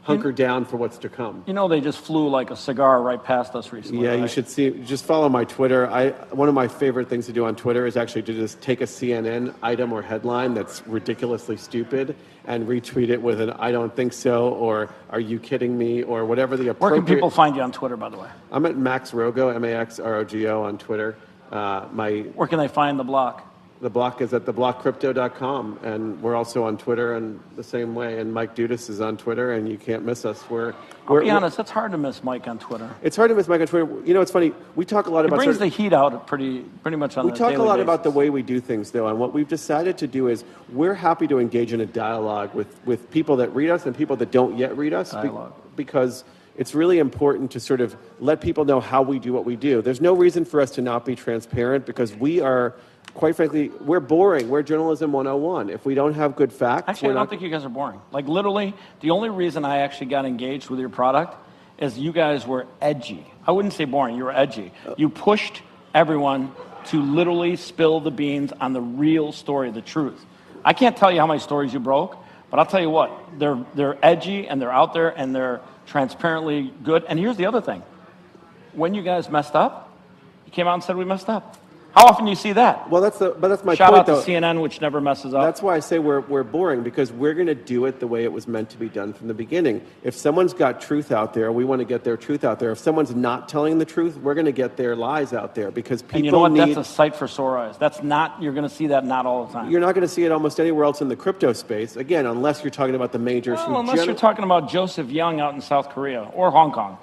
hunker down for what's to come. You know they just flew like a cigar right past us recently. Yeah, right? you should just follow my Twitter. One of my favorite things to do on Twitter is actually to just take a CNN item or headline that's ridiculously stupid and retweet it with an "I don't think so" or "Are you kidding me?" or whatever the appropriate... Where can people find you on Twitter, by the way? I'm at Max Rogo, MaxRogo on Twitter. Where can they find the block? The block is at theblockcrypto.com, and we're also on Twitter and the same way. And Mike Dudas is on Twitter, and you can't miss us. I'll be honest, it's hard to miss Mike on Twitter. It's hard to miss Mike on Twitter. You know, it's funny. We talk a lot about... It brings the heat out pretty much on a daily basis. We talk a lot about the way we do things, though, and what we've decided to do is we're happy to engage in a dialogue with people that read us and people that don't yet read us. Because it's really important to sort of let people know how we do what we do. There's no reason for us to not be transparent because we are... Quite frankly, we're boring. We're journalism 101. If we don't have good facts... Actually, I don't think you guys are boring. Like, literally, the only reason I actually got engaged with your product is you guys were edgy. I wouldn't say boring. You were edgy. You pushed everyone to literally spill the beans on the real story, the truth. I can't tell you how many stories you broke, but I'll tell you what. They're edgy, and they're out there, and they're transparently good. And here's the other thing. When you guys messed up, you came out and said we messed up. How often do you see that? Well, that's my point, Shout out though. to CNN, which never messes up. That's why I say we're boring, because we're going to do it the way it was meant to be done from the beginning. If someone's got truth out there, we want to get their truth out there. If someone's not telling the truth, we're going to get their lies out there, because people and you know what? That's a sight for sore eyes. You're going to see that not all the time. You're not going to see it almost anywhere else in the crypto space, again, unless you're talking about the majors. Well, unless you're talking about Joseph Young out in South Korea or Hong Kong.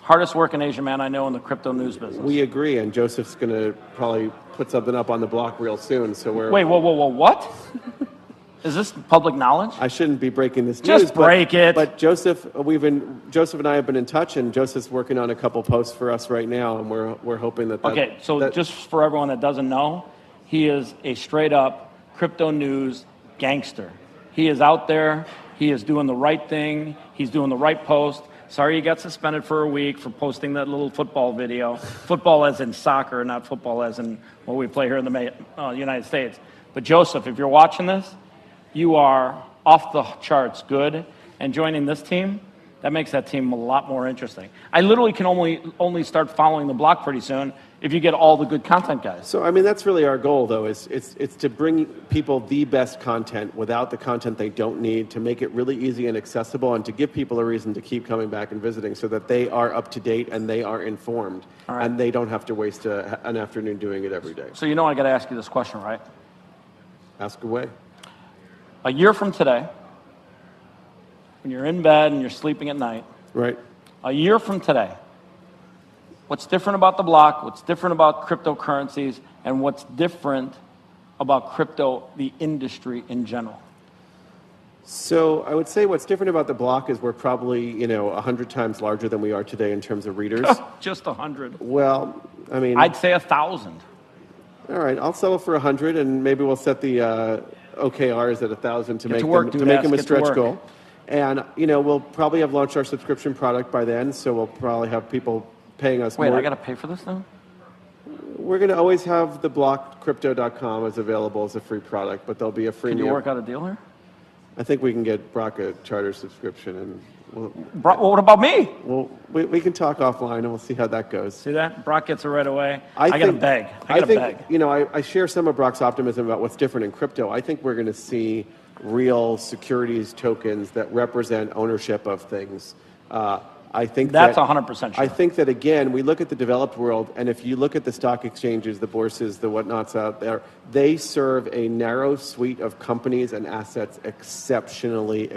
Hardest working Asian man I know in the crypto news business. We agree, and Joseph's going to probably put something up on the block real soon. So we're... Wait, whoa, what? Is this public knowledge? I shouldn't be breaking this news. Just break it. But Joseph and I have been in touch, and Joseph's working on a couple posts for us right now, and we're hoping that... Okay, so just for everyone that doesn't know, he is a straight-up crypto news gangster. He is out there. He is doing the right thing. He's doing the right post. Sorry you got suspended for a week for posting that little football video. Football as in soccer, not football as in what we play here in the United States. But Joseph, if you're watching this, you are off the charts good. And joining this team, that makes that team a lot more interesting. I literally can only start following the block pretty soon if you get all the good content guys. So, I mean, that's really our goal, though, is it's to bring people the best content without the content they don't need, to make it really easy and accessible, and to give people a reason to keep coming back and visiting so that they are up to date and they are informed, and they don't have to waste an afternoon doing it every day. So you know I got to ask you this question, right? Ask away. A year from today, when you're in bed and you're sleeping at night, right? A year from today, what's different about the block, what's different about cryptocurrencies, and what's different about crypto, the industry in general? So I would say what's different about the block is we're probably, 100 times larger than we are today in terms of readers. Just 100. Well, I mean... I'd say 1,000. All right, I'll settle for 100, and maybe we'll set the OKRs at 1,000 to make them a stretch goal. And, we'll probably have launched our subscription product by then, so we'll probably have people paying us more. Wait, I got to pay for this now? We're going to always have the blockcrypto.com as available as a free product, but there'll be a freemium. Can you work out a deal here? I think we can get Brock a charter subscription. And what about me? Well, we can talk offline, and we'll see how that goes. See that? Brock gets it right away. I got to beg. I got to beg. I share some of Brock's optimism about what's different in crypto. I think we're going to see real securities tokens that represent ownership of things. I think that's 100% true. I think that, again, we look at the developed world, and if you look at the stock exchanges, the bourses, the whatnots out there, they serve a narrow suite of companies and assets exceptionally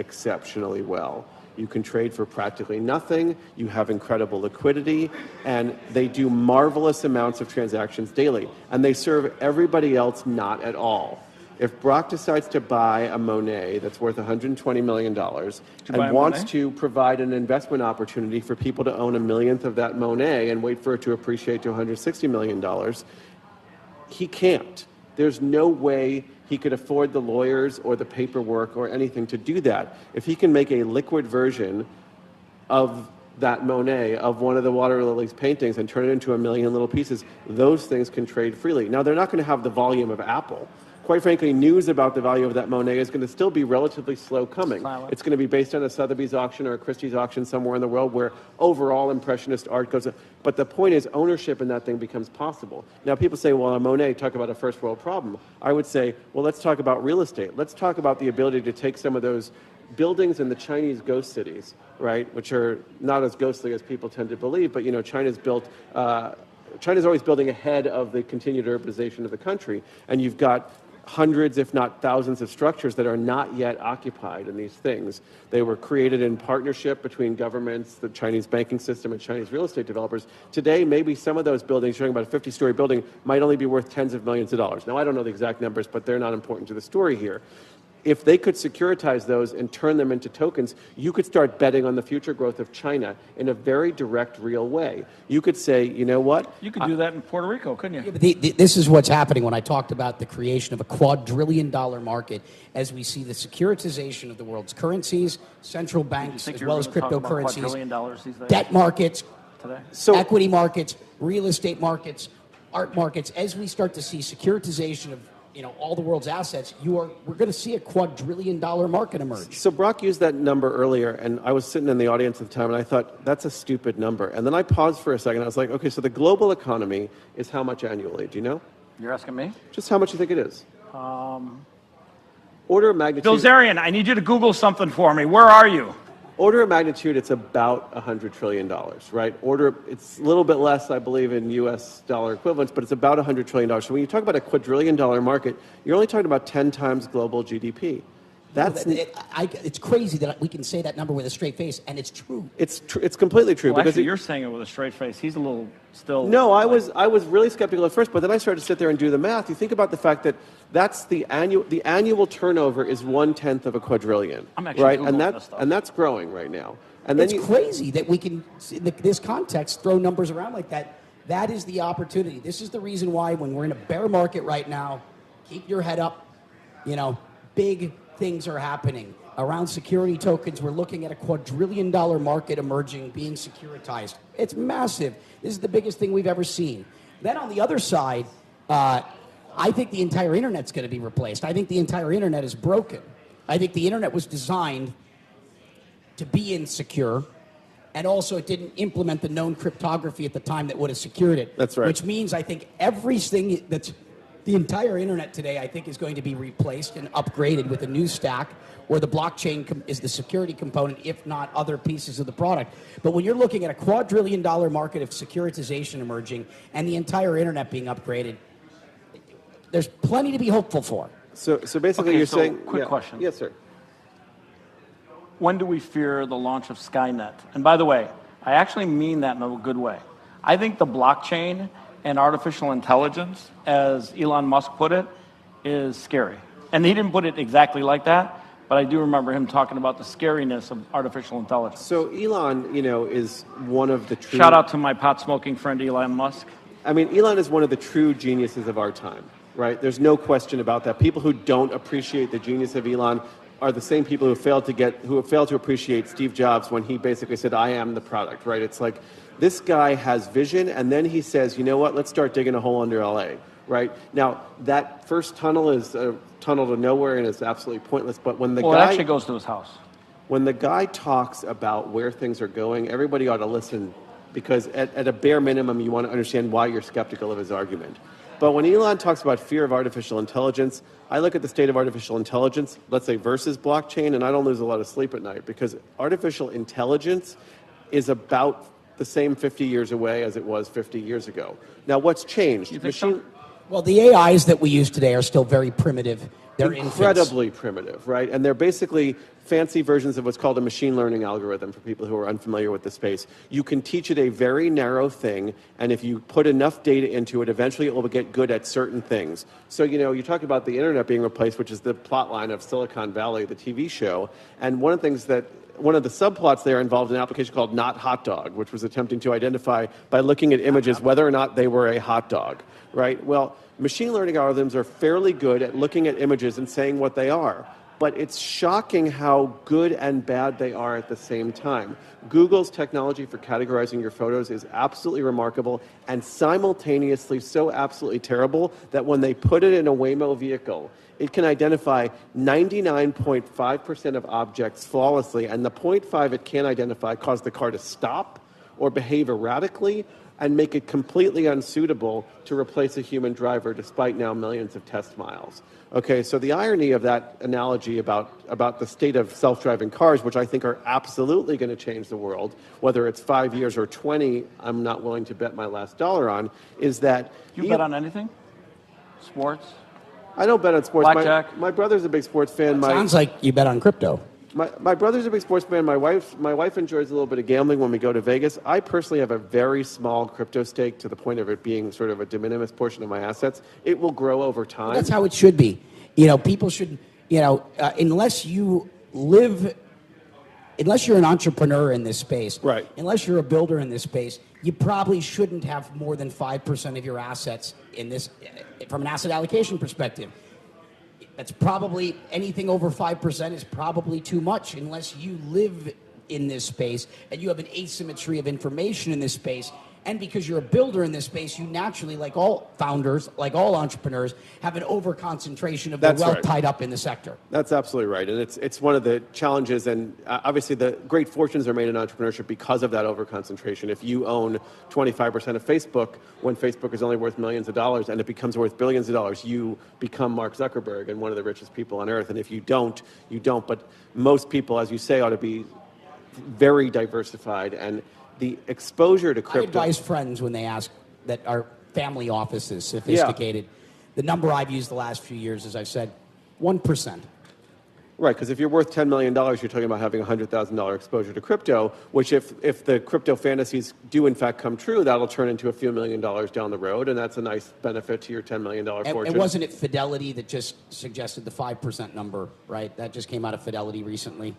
well. You can trade for practically nothing, you have incredible liquidity, and they do marvelous amounts of transactions daily. And they serve everybody else not at all. If Brock decides to buy a Monet that's worth $120 million and wants to provide an investment opportunity for people to own 1/1,000,000th of that Monet and wait for it to appreciate to $160 million, he can't. There's no way he could afford the lawyers or the paperwork or anything to do that. If he can make a liquid version of that Monet, of one of the water lilies paintings, and turn it into 1 million little pieces, those things can trade freely. Now, they're not going to have the volume of Apple. Quite frankly, news about the value of that Monet is going to still be relatively slow coming. It's going to be based on a Sotheby's auction or a Christie's auction somewhere in the world where overall Impressionist art goes up. But the point is, ownership in that thing becomes possible. Now, people say, well, a Monet, talk about a first world problem. I would say, well, let's talk about real estate. Let's talk about the ability to take some of those buildings in the Chinese ghost cities, right, which are not as ghostly as people tend to believe, but, China's always building ahead of the continued urbanization of the country, and you've got hundreds, if not thousands, of structures that are not yet occupied in these things. They were created in partnership between governments, the Chinese banking system, and Chinese real estate developers. Today, maybe some of those buildings, you're talking about a 50-story building, might only be worth tens of millions of dollars. Now, I don't know the exact numbers, but they're not important to the story here. If they could securitize those and turn them into tokens, you could start betting on the future growth of China in a very direct, real way. You could say, you know what? You could do that in Puerto Rico, couldn't you? Yeah, but this is what's happening when I talked about the creation of a quadrillion-dollar market as we see the securitization of the world's currencies, central banks, as well as cryptocurrencies, debt markets, equity markets, real estate markets, art markets. As we start to see securitization of all the world's assets, we're going to see a quadrillion-dollar market emerge. So Brock used that number earlier, and I was sitting in the audience at the time, and I thought, that's a stupid number. And then I paused for a second. I was like, okay, so the global economy is how much annually? Do you know? You're asking me? Just how much you think it is? Order of magnitude. Bilzerian, I need you to Google something for me. Where are you? Order of magnitude, it's about $100 trillion, right? It's a little bit less, I believe, in U.S. dollar equivalents, but it's about $100 trillion. So when you talk about a quadrillion-dollar market, you're only talking about 10 times global GDP. It's crazy that we can say that number with a straight face, and it's true. It's completely true. Well, actually, you're saying it with a straight face. He's a little still. No, I was really skeptical at first, but then I started to sit there and do the math. You think about the fact that that's the annual turnover is 1/10 of a quadrillion, right? And that's growing right now. And then it's crazy that we can, in this context, throw numbers around like that. That is the opportunity. This is the reason why, when we're in a bear market right now, keep your head up. Big things are happening. Around security tokens, we're looking at a quadrillion-dollar market emerging, being securitized. It's massive. This is the biggest thing we've ever seen. Then on the other side, I think the entire internet's going to be replaced. I think the entire internet is broken. I think the internet was designed to be insecure, and also it didn't implement the known cryptography at the time that would have secured it. That's right. Which means I think everything that's the entire internet today, I think, is going to be replaced and upgraded with a new stack where the blockchain is the security component, if not other pieces of the product. But when you're looking at a quadrillion-dollar market of securitization emerging and the entire internet being upgraded, there's plenty to be hopeful for. So basically, you're saying... Quick question. Yes, sir. When do we fear the launch of Skynet? And by the way, I actually mean that in a good way. I think the blockchain and artificial intelligence, as Elon Musk put it, is scary. And he didn't put it exactly like that, but I do remember him talking about the scariness of artificial intelligence. So Elon, is one of the true... Shout out to my pot-smoking friend Elon Musk. I mean, Elon is one of the true geniuses of our time, right? There's no question about that. People who don't appreciate the genius of Elon are the same people who have failed to appreciate Steve Jobs when he basically said, I am the product, right? It's like, this guy has vision, and then he says, you know what, let's start digging a hole under LA, right? Now, that first tunnel is a tunnel to nowhere, and it's absolutely pointless, but when the guy... it actually goes to his house. When the guy talks about where things are going, everybody ought to listen, because at a bare minimum, you want to understand why you're skeptical of his argument. But when Elon talks about fear of artificial intelligence, I look at the state of artificial intelligence, let's say versus blockchain, and I don't lose a lot of sleep at night, because artificial intelligence is about the same 50 years away as it was 50 years ago. Now, what's changed? You think so? Well, the AIs that we use today are still very primitive. They're incredibly primitive, right? And they're basically fancy versions of what's called a machine learning algorithm for people who are unfamiliar with the space. You can teach it a very narrow thing, and if you put enough data into it, eventually it will get good at certain things. So, you talk about the internet being replaced, which is the plot line of Silicon Valley, the TV show, and one of the things that one of the subplots there involved an application called Not Hot Dog, which was attempting to identify by looking at images whether or not they were a hot dog, right? Well, machine learning algorithms are fairly good at looking at images and saying what they are. But it's shocking how good and bad they are at the same time. Google's technology for categorizing your photos is absolutely remarkable and simultaneously so absolutely terrible that when they put it in a Waymo vehicle, it can identify 99.5% of objects flawlessly, and the 0.5 it can't identify cause the car to stop or behave erratically and make it completely unsuitable to replace a human driver despite now millions of test miles. Okay, so the irony of that analogy about the state of self-driving cars, which I think are absolutely going to change the world, whether it's 5 years or 20, I'm not willing to bet my last dollar on, is that... You bet on anything? Sports? I don't bet on sports. Blackjack? My brother's a big sports fan. Sounds like you bet on crypto. My brother's a big sports fan. My wife enjoys a little bit of gambling when we go to Vegas. I personally have a very small crypto stake to the point of it being sort of a de minimis portion of my assets. It will grow over time. That's how it should be. People should, unless you're an entrepreneur in this space, right? Unless you're a builder in this space, you probably shouldn't have more than 5% of your assets in this, from an asset allocation perspective. That's probably anything over 5% is probably too much unless you live in this space and you have an asymmetry of information in this space. And because you're a builder in this space, you naturally, like all founders, like all entrepreneurs, have an over-concentration of the wealth tied up in the sector. That's absolutely right. And it's one of the challenges. And obviously, the great fortunes are made in entrepreneurship because of that over-concentration. If you own 25% of Facebook, when Facebook is only worth millions of dollars and it becomes worth billions of dollars, you become Mark Zuckerberg and one of the richest people on earth. And if you don't, you don't. But most people, as you say, ought to be very diversified. And the exposure to crypto... I advise friends when they ask that are family offices, sophisticated. Yeah. The number I've used the last few years, as I've said, 1%. Right, because if you're worth $10 million, you're talking about having $100,000 exposure to crypto, which if the crypto fantasies do in fact come true, that'll turn into a few $1 million down the road, and that's a nice benefit to your $10 million fortune. And wasn't it Fidelity that just suggested the 5% number, right? That just came out of Fidelity recently.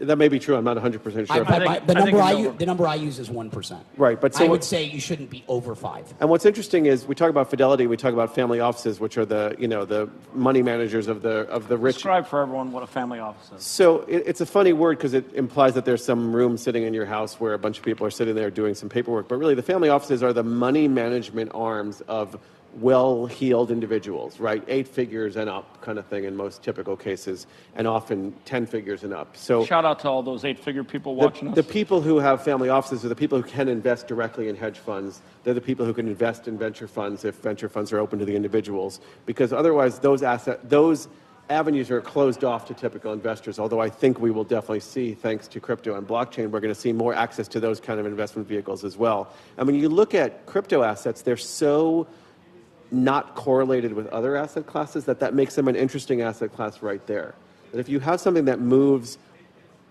That may be true. I'm not 100% sure. The number I use is 1%. Right, but so I would say you shouldn't be over 5. And what's interesting is we talk about Fidelity, we talk about family offices, which are the money managers of the rich. Describe for everyone what a family office is. So it's a funny word because it implies that there's some room sitting in your house where a bunch of people are sitting there doing some paperwork. But really, the family offices are the money management arms of well-heeled individuals, right? 8 figures and up kind of thing in most typical cases, and often 10 figures and up. So shout out to all those 8-figure people watching us. The people who have family offices are the people who can invest directly in hedge funds. They're the people who can invest in venture funds if venture funds are open to the individuals, because otherwise those avenues are closed off to typical investors, although I think we will definitely see, thanks to crypto and blockchain, we're going to see more access to those kind of investment vehicles as well. I mean, you look at crypto assets, they're so not correlated with other asset classes that makes them an interesting asset class right there. That if you have something that moves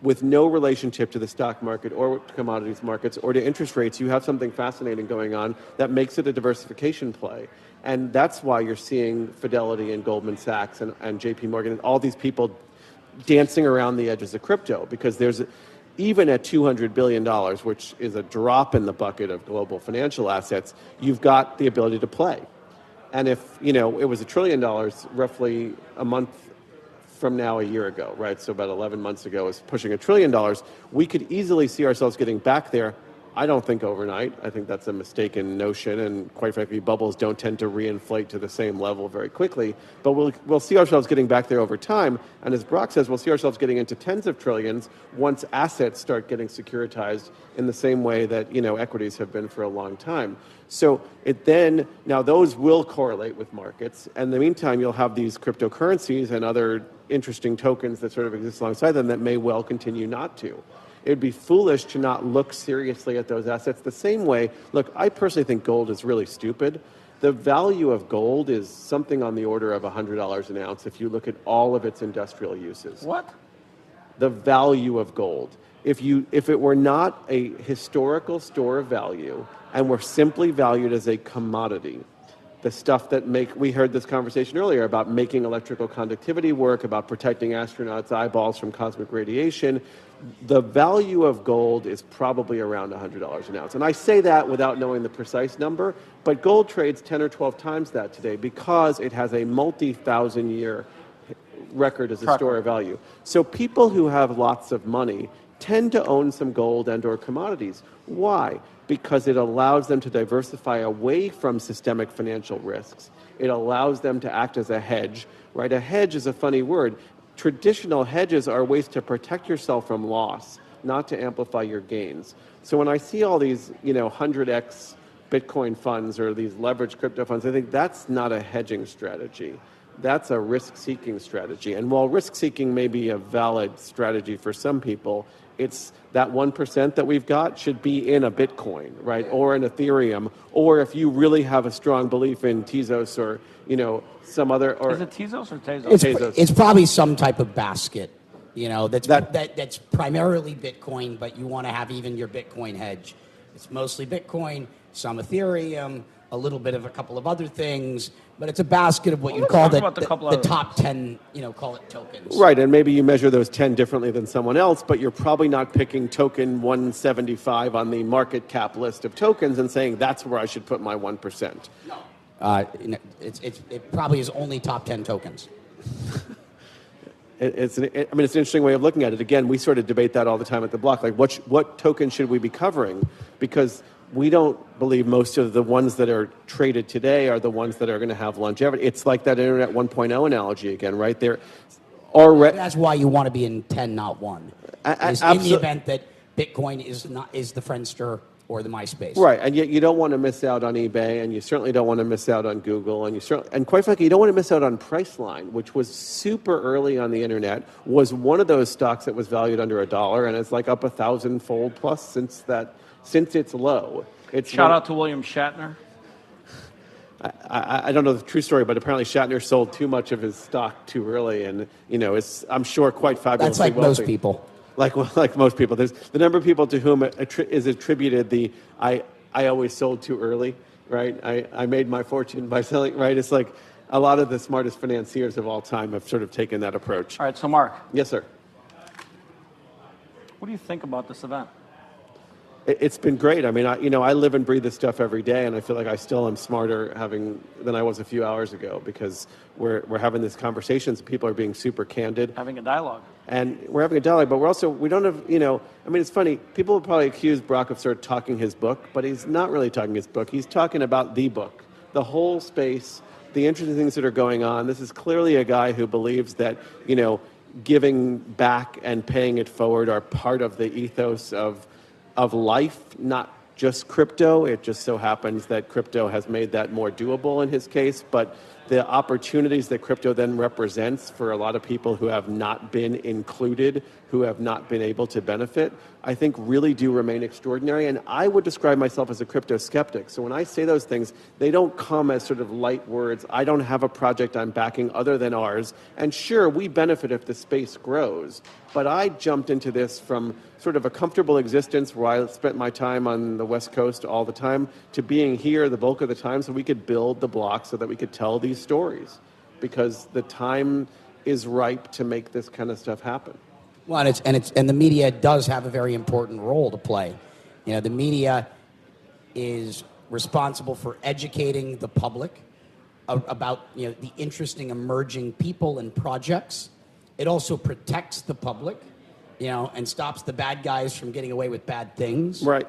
with no relationship to the stock market or to commodities markets or to interest rates, you have something fascinating going on that makes it a diversification play. And that's why you're seeing Fidelity and Goldman Sachs and JP Morgan and all these people dancing around the edges of crypto, because there's even at $200 billion, which is a drop in the bucket of global financial assets, you've got the ability to play. And if, it was $1 trillion roughly a month from now a year ago, right? So about 11 months ago, it was pushing $1 trillion. We could easily see ourselves getting back there. I don't think overnight. I think that's a mistaken notion. And quite frankly, bubbles don't tend to reinflate to the same level very quickly. But we'll see ourselves getting back there over time. And as Brock says, we'll see ourselves getting into tens of trillions once assets start getting securitized in the same way that, equities have been for a long time. So now those will correlate with markets. And in the meantime, you'll have these cryptocurrencies and other interesting tokens that sort of exist alongside them that may well continue not to. It would be foolish to not look seriously at those assets the same way. Look, I personally think gold is really stupid. The value of gold is something on the order of $100 an ounce if you look at all of its industrial uses. What? The value of gold. If it were not a historical store of value and were simply valued as a commodity, the stuff that we heard this conversation earlier about making electrical conductivity work, about protecting astronauts' eyeballs from cosmic radiation, the value of gold is probably around $100 an ounce. And I say that without knowing the precise number, but gold trades 10 or 12 times that today because it has a multi-thousand year record as a store of value. So people who have lots of money tend to own some gold and or commodities. Why? Because it allows them to diversify away from systemic financial risks. It allows them to act as a hedge, right? A hedge is a funny word. Traditional hedges are ways to protect yourself from loss, not to amplify your gains. So when I see all these, 100x Bitcoin funds or these leveraged crypto funds, I think that's not a hedging strategy. That's a risk-seeking strategy. And while risk-seeking may be a valid strategy for some people, it's that 1% that we've got should be in a Bitcoin, right, or an Ethereum, or if you really have a strong belief in Tezos or, some other... Or, is it Tezos or Tezos? It's probably some type of basket, that's primarily Bitcoin, but you want to have even your Bitcoin hedge. It's mostly Bitcoin, some Ethereum, a little bit of a couple of other things, but it's a basket of what you call the top 10, call it tokens. Right, and maybe you measure those 10 differently than someone else, but you're probably not picking token 175 on the market cap list of tokens and saying that's where I should put my 1%. No. It probably is only top 10 tokens. It's an interesting way of looking at it. Again, we sort of debate that all the time at the block. Like, what token should we be covering? Because we don't believe most of the ones that are traded today are the ones that are going to have longevity. It's like that Internet 1.0 analogy again, right? That's why you want to be in 10, not 1. In the event that Bitcoin is the Friendster or the MySpace. Right, and yet you don't want to miss out on eBay, and you certainly don't want to miss out on Google, and quite frankly, you don't want to miss out on Priceline, which was super early on the internet, was one of those stocks that was valued under $1, and it's like up 1,000-fold plus since its low. Shout out to William Shatner. I don't know the true story, but apparently Shatner sold too much of his stock too early, and it's I'm sure quite fabulously wealthy. That's like wealthy. most people. Like most people, there's the number of people to whom is attributed the I always sold too early, right? I made my fortune by selling, right? It's like a lot of the smartest financiers of all time have sort of taken that approach. All right, so Mark. Yes, sir. What do you think about this event? It's been great. I mean, I live and breathe this stuff every day, and I feel like I still am smarter than I was a few hours ago because we're having these conversations. People are being super candid. Having a dialogue. And we're having a dialogue, but we don't have, it's funny. People will probably accuse Brock of sort of talking his book, but he's not really talking his book. He's talking about the book, the whole space, the interesting things that are going on. This is clearly a guy who believes that, giving back and paying it forward are part of the ethos of life, not just crypto. It just so happens that crypto has made that more doable in his case, but the opportunities that crypto then represents for a lot of people who have not been included, who have not been able to benefit, I think really do remain extraordinary. And I would describe myself as a crypto skeptic. So when I say those things, they don't come as sort of light words. I don't have a project I'm backing other than ours. And sure, we benefit if the space grows. But I jumped into this from sort of a comfortable existence where I spent my time on the West Coast all the time to being here the bulk of the time so we could build the block so that we could tell these stories because the time is ripe to make this kind of stuff happen. Well, and the media does have a very important role to play. The media is responsible for educating the public about the interesting emerging people and projects. It also protects the public, and stops the bad guys from getting away with bad things. Right.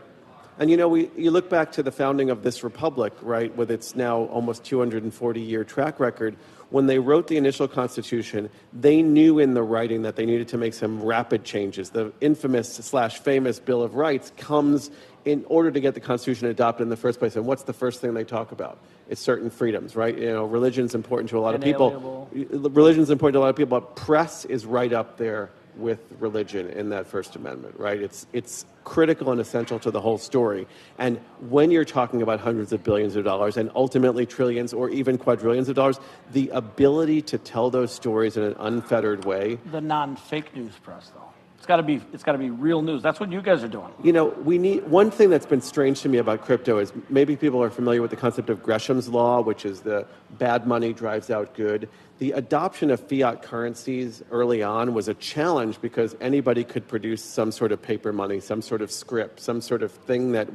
And you look back to the founding of this republic, right, with its now almost 240-year track record. When they wrote the initial Constitution, they knew in the writing that they needed to make some rapid changes. The infamous/famous Bill of Rights comes in order to get the Constitution adopted in the first place. And what's the first thing they talk about? It's certain freedoms, right? Religion's important to a lot of people. Religion's important to a lot of people, but press is right up there with religion in that First Amendment, right? It's critical and essential to the whole story. And when you're talking about hundreds of billions of dollars and ultimately trillions or even quadrillions of dollars, the ability to tell those stories in an unfettered way. The non-fake news press, though. got to be real news. That's what you guys are doing. You know, we need one thing that's been strange to me about crypto is maybe people are familiar with the concept of Gresham's law, which is the bad money drives out good. The adoption of fiat currencies early on was a challenge because anybody could produce some sort of paper money, some sort of script, some sort of thing that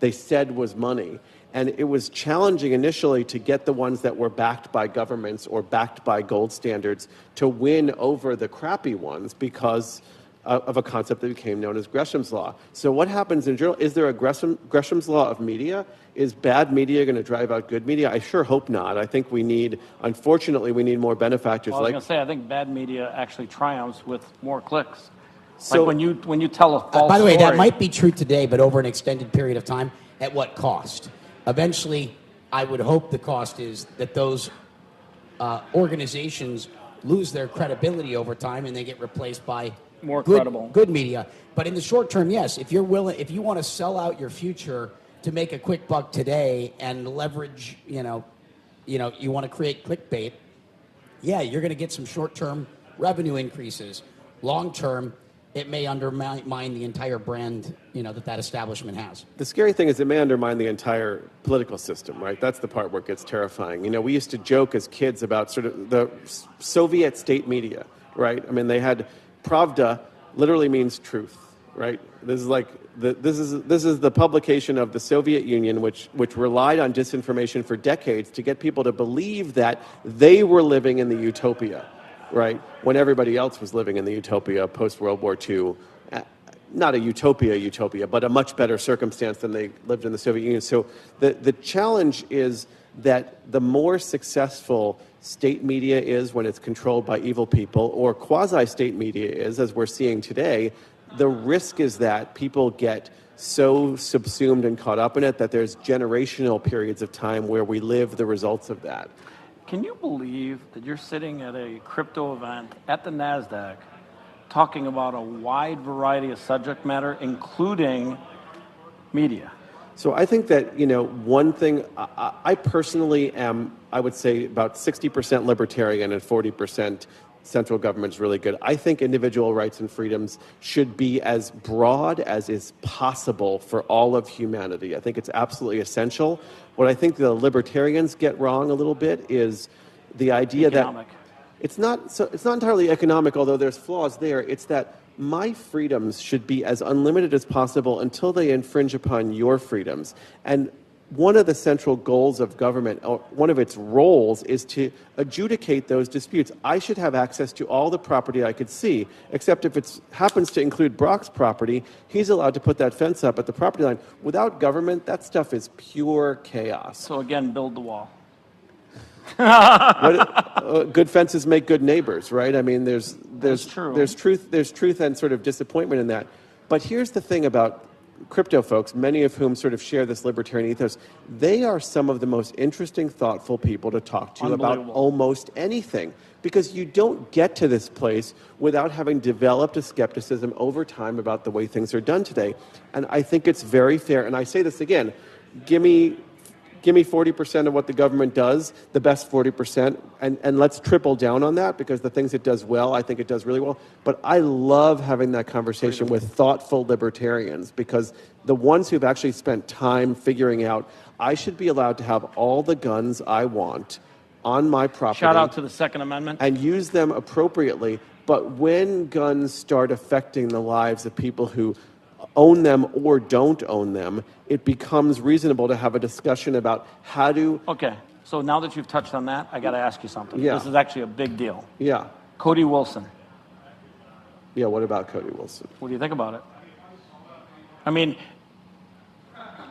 they said was money. And it was challenging initially to get the ones that were backed by governments or backed by gold standards to win over the crappy ones because of a concept that became known as Gresham's law. So what happens in general? Is there a Gresham's law of media? Is bad media going to drive out good media? I sure hope not. I think unfortunately, we need more benefactors. Well, I was going to say, I think bad media actually triumphs with more clicks. So like when you tell a false story. By the way, that might be true today, but over an extended period of time, at what cost? Eventually, I would hope the cost is that those organizations lose their credibility over time and they get replaced by more credible good media. But in the short term, yes, if you want to sell out your future to make a quick buck today and leverage, you want to create clickbait, yeah, you're going to get some short-term revenue increases. Long-term, it may undermine the entire brand, that establishment has. The scary thing is it may undermine the entire political system, right? That's the part where it gets terrifying. We used to joke as kids about sort of the Soviet state media, right? I mean, they had Pravda, literally means truth, right? This is like this is the publication of the Soviet Union, which relied on disinformation for decades to get people to believe that they were living in the utopia, right? When everybody else was living in the utopia post-World War II. Not a utopia, but a much better circumstance than they lived in the Soviet Union. So the challenge is that the more successful state media is when it's controlled by evil people, or quasi-state media is, as we're seeing today, the risk is that people get so subsumed and caught up in it that there's generational periods of time where we live the results of that. Can you believe that you're sitting at a crypto event at the NASDAQ talking about a wide variety of subject matter, including media? So I think that, one thing, I personally am, I would say, about 60% libertarian and 40% central government is really good. I think individual rights and freedoms should be as broad as is possible for all of humanity. I think it's absolutely essential. What I think the libertarians get wrong a little bit is the idea economic. That it's not entirely economic, although there's flaws there. It's that my freedoms should be as unlimited as possible until they infringe upon your freedoms. And one of the central goals of government, or one of its roles, is to adjudicate those disputes. I should have access to all the property I could see, except if it happens to include Brock's property, he's allowed to put that fence up at the property line. Without government, that stuff is pure chaos. So again, build the wall. Good fences make good neighbors, right? I mean, there's truth and sort of disappointment in that. But here's the thing about crypto folks, many of whom sort of share this libertarian ethos. They are some of the most interesting, thoughtful people to talk to about almost anything, because you don't get to this place without having developed a skepticism over time about the way things are done today. And I think it's very fair, and I say this again, give me 40% of what the government does, the best 40%, and let's triple down on that, because the things it does well, I think it does really well. But I love having that conversation with thoughtful libertarians, because the ones who've actually spent time figuring out, I should be allowed to have all the guns I want on my property. Shout out to the Second Amendment. And use them appropriately. But when guns start affecting the lives of people who own them or don't own them, it becomes reasonable to have a discussion about how to... Okay, so now that you've touched on that, I got to ask you something. Yeah. This is actually a big deal. Yeah. Cody Wilson. Yeah, what about Cody Wilson? What do you think about it? I mean,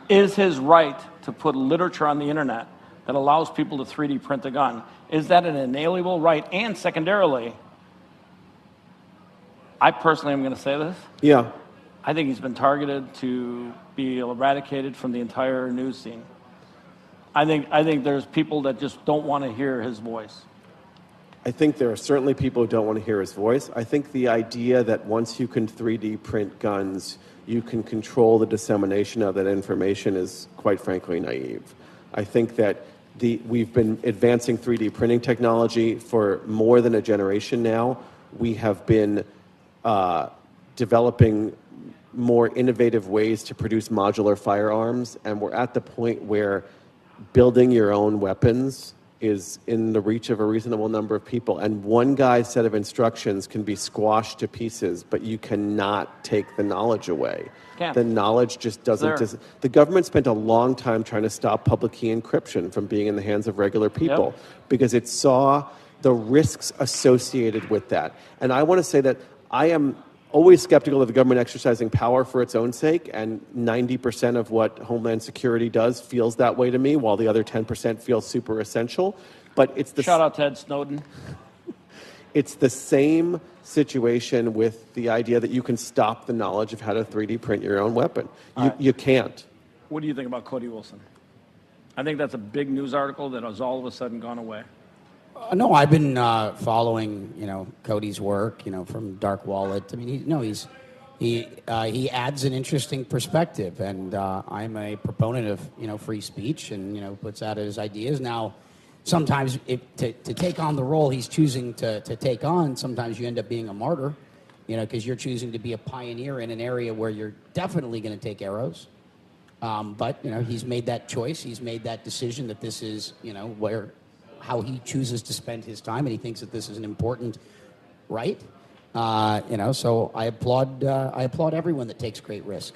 is his right to put literature on the internet that allows people to 3D print a gun, is that an inalienable right? And secondarily, I personally am going to say this. Yeah. I think he's been targeted to be eradicated from the entire news scene. I think there's people that just don't want to hear his voice. I think there are certainly people who don't want to hear his voice. I think the idea that once you can 3D print guns, you can control the dissemination of that information is, quite frankly, naive. I think that we've been advancing 3D printing technology for more than a generation now. We have been developing more innovative ways to produce modular firearms, and we're at the point where building your own weapons is in the reach of a reasonable number of people. And one guy's set of instructions can be squashed to pieces, but you cannot take the knowledge away. Can't. The knowledge just doesn't. The government spent a long time trying to stop public key encryption from being in the hands of regular people because it saw the risks associated with that. And I want to say that I am always skeptical of the government exercising power for its own sake, and 90% of what Homeland Security does feels that way to me, while the other 10% feels super essential. But it's the shout out to Ed Snowden. It's the same situation with the idea that you can stop the knowledge of how to 3D print your own weapon. You can't. What do you think about Cody Wilson? I think that's a big news article that has all of a sudden gone away. No, I've been following, Cody's work, from Dark Wallet. I mean, he adds an interesting perspective, and I'm a proponent of, free speech, and puts out his ideas. Now, sometimes to take on the role he's choosing to take on, sometimes you end up being a martyr, because you're choosing to be a pioneer in an area where you're definitely going to take arrows. But he's made that choice. He's made that decision that this is, how he chooses to spend his time, and he thinks that this is an important right. So I applaud everyone that takes great risk.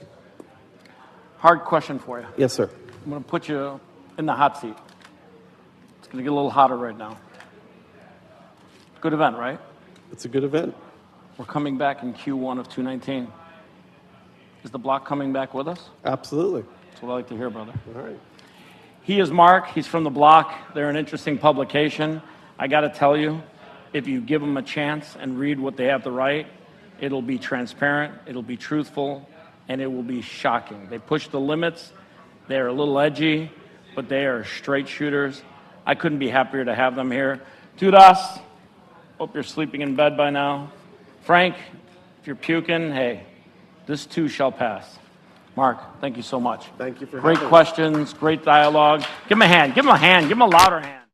Hard question for you. Yes, sir. I'm going to put you in the hot seat. It's going to get a little hotter right now. Good event, right? It's a good event. We're coming back in Q1 of 2019. Is the block coming back with us? Absolutely. That's what I like to hear, brother. All right. He is Mark. He's from The Block. They're an interesting publication. I got to tell you, if you give them a chance and read what they have to write, it'll be transparent, it'll be truthful, and it will be shocking. They push the limits. They're a little edgy, but they are straight shooters. I couldn't be happier to have them here. Tudas, hope you're sleeping in bed by now. Frank, if you're puking, hey, this too shall pass. Mark, thank you so much. Thank you for great having me. questions, great dialogue. Give him a hand, give him a hand, give him a louder hand.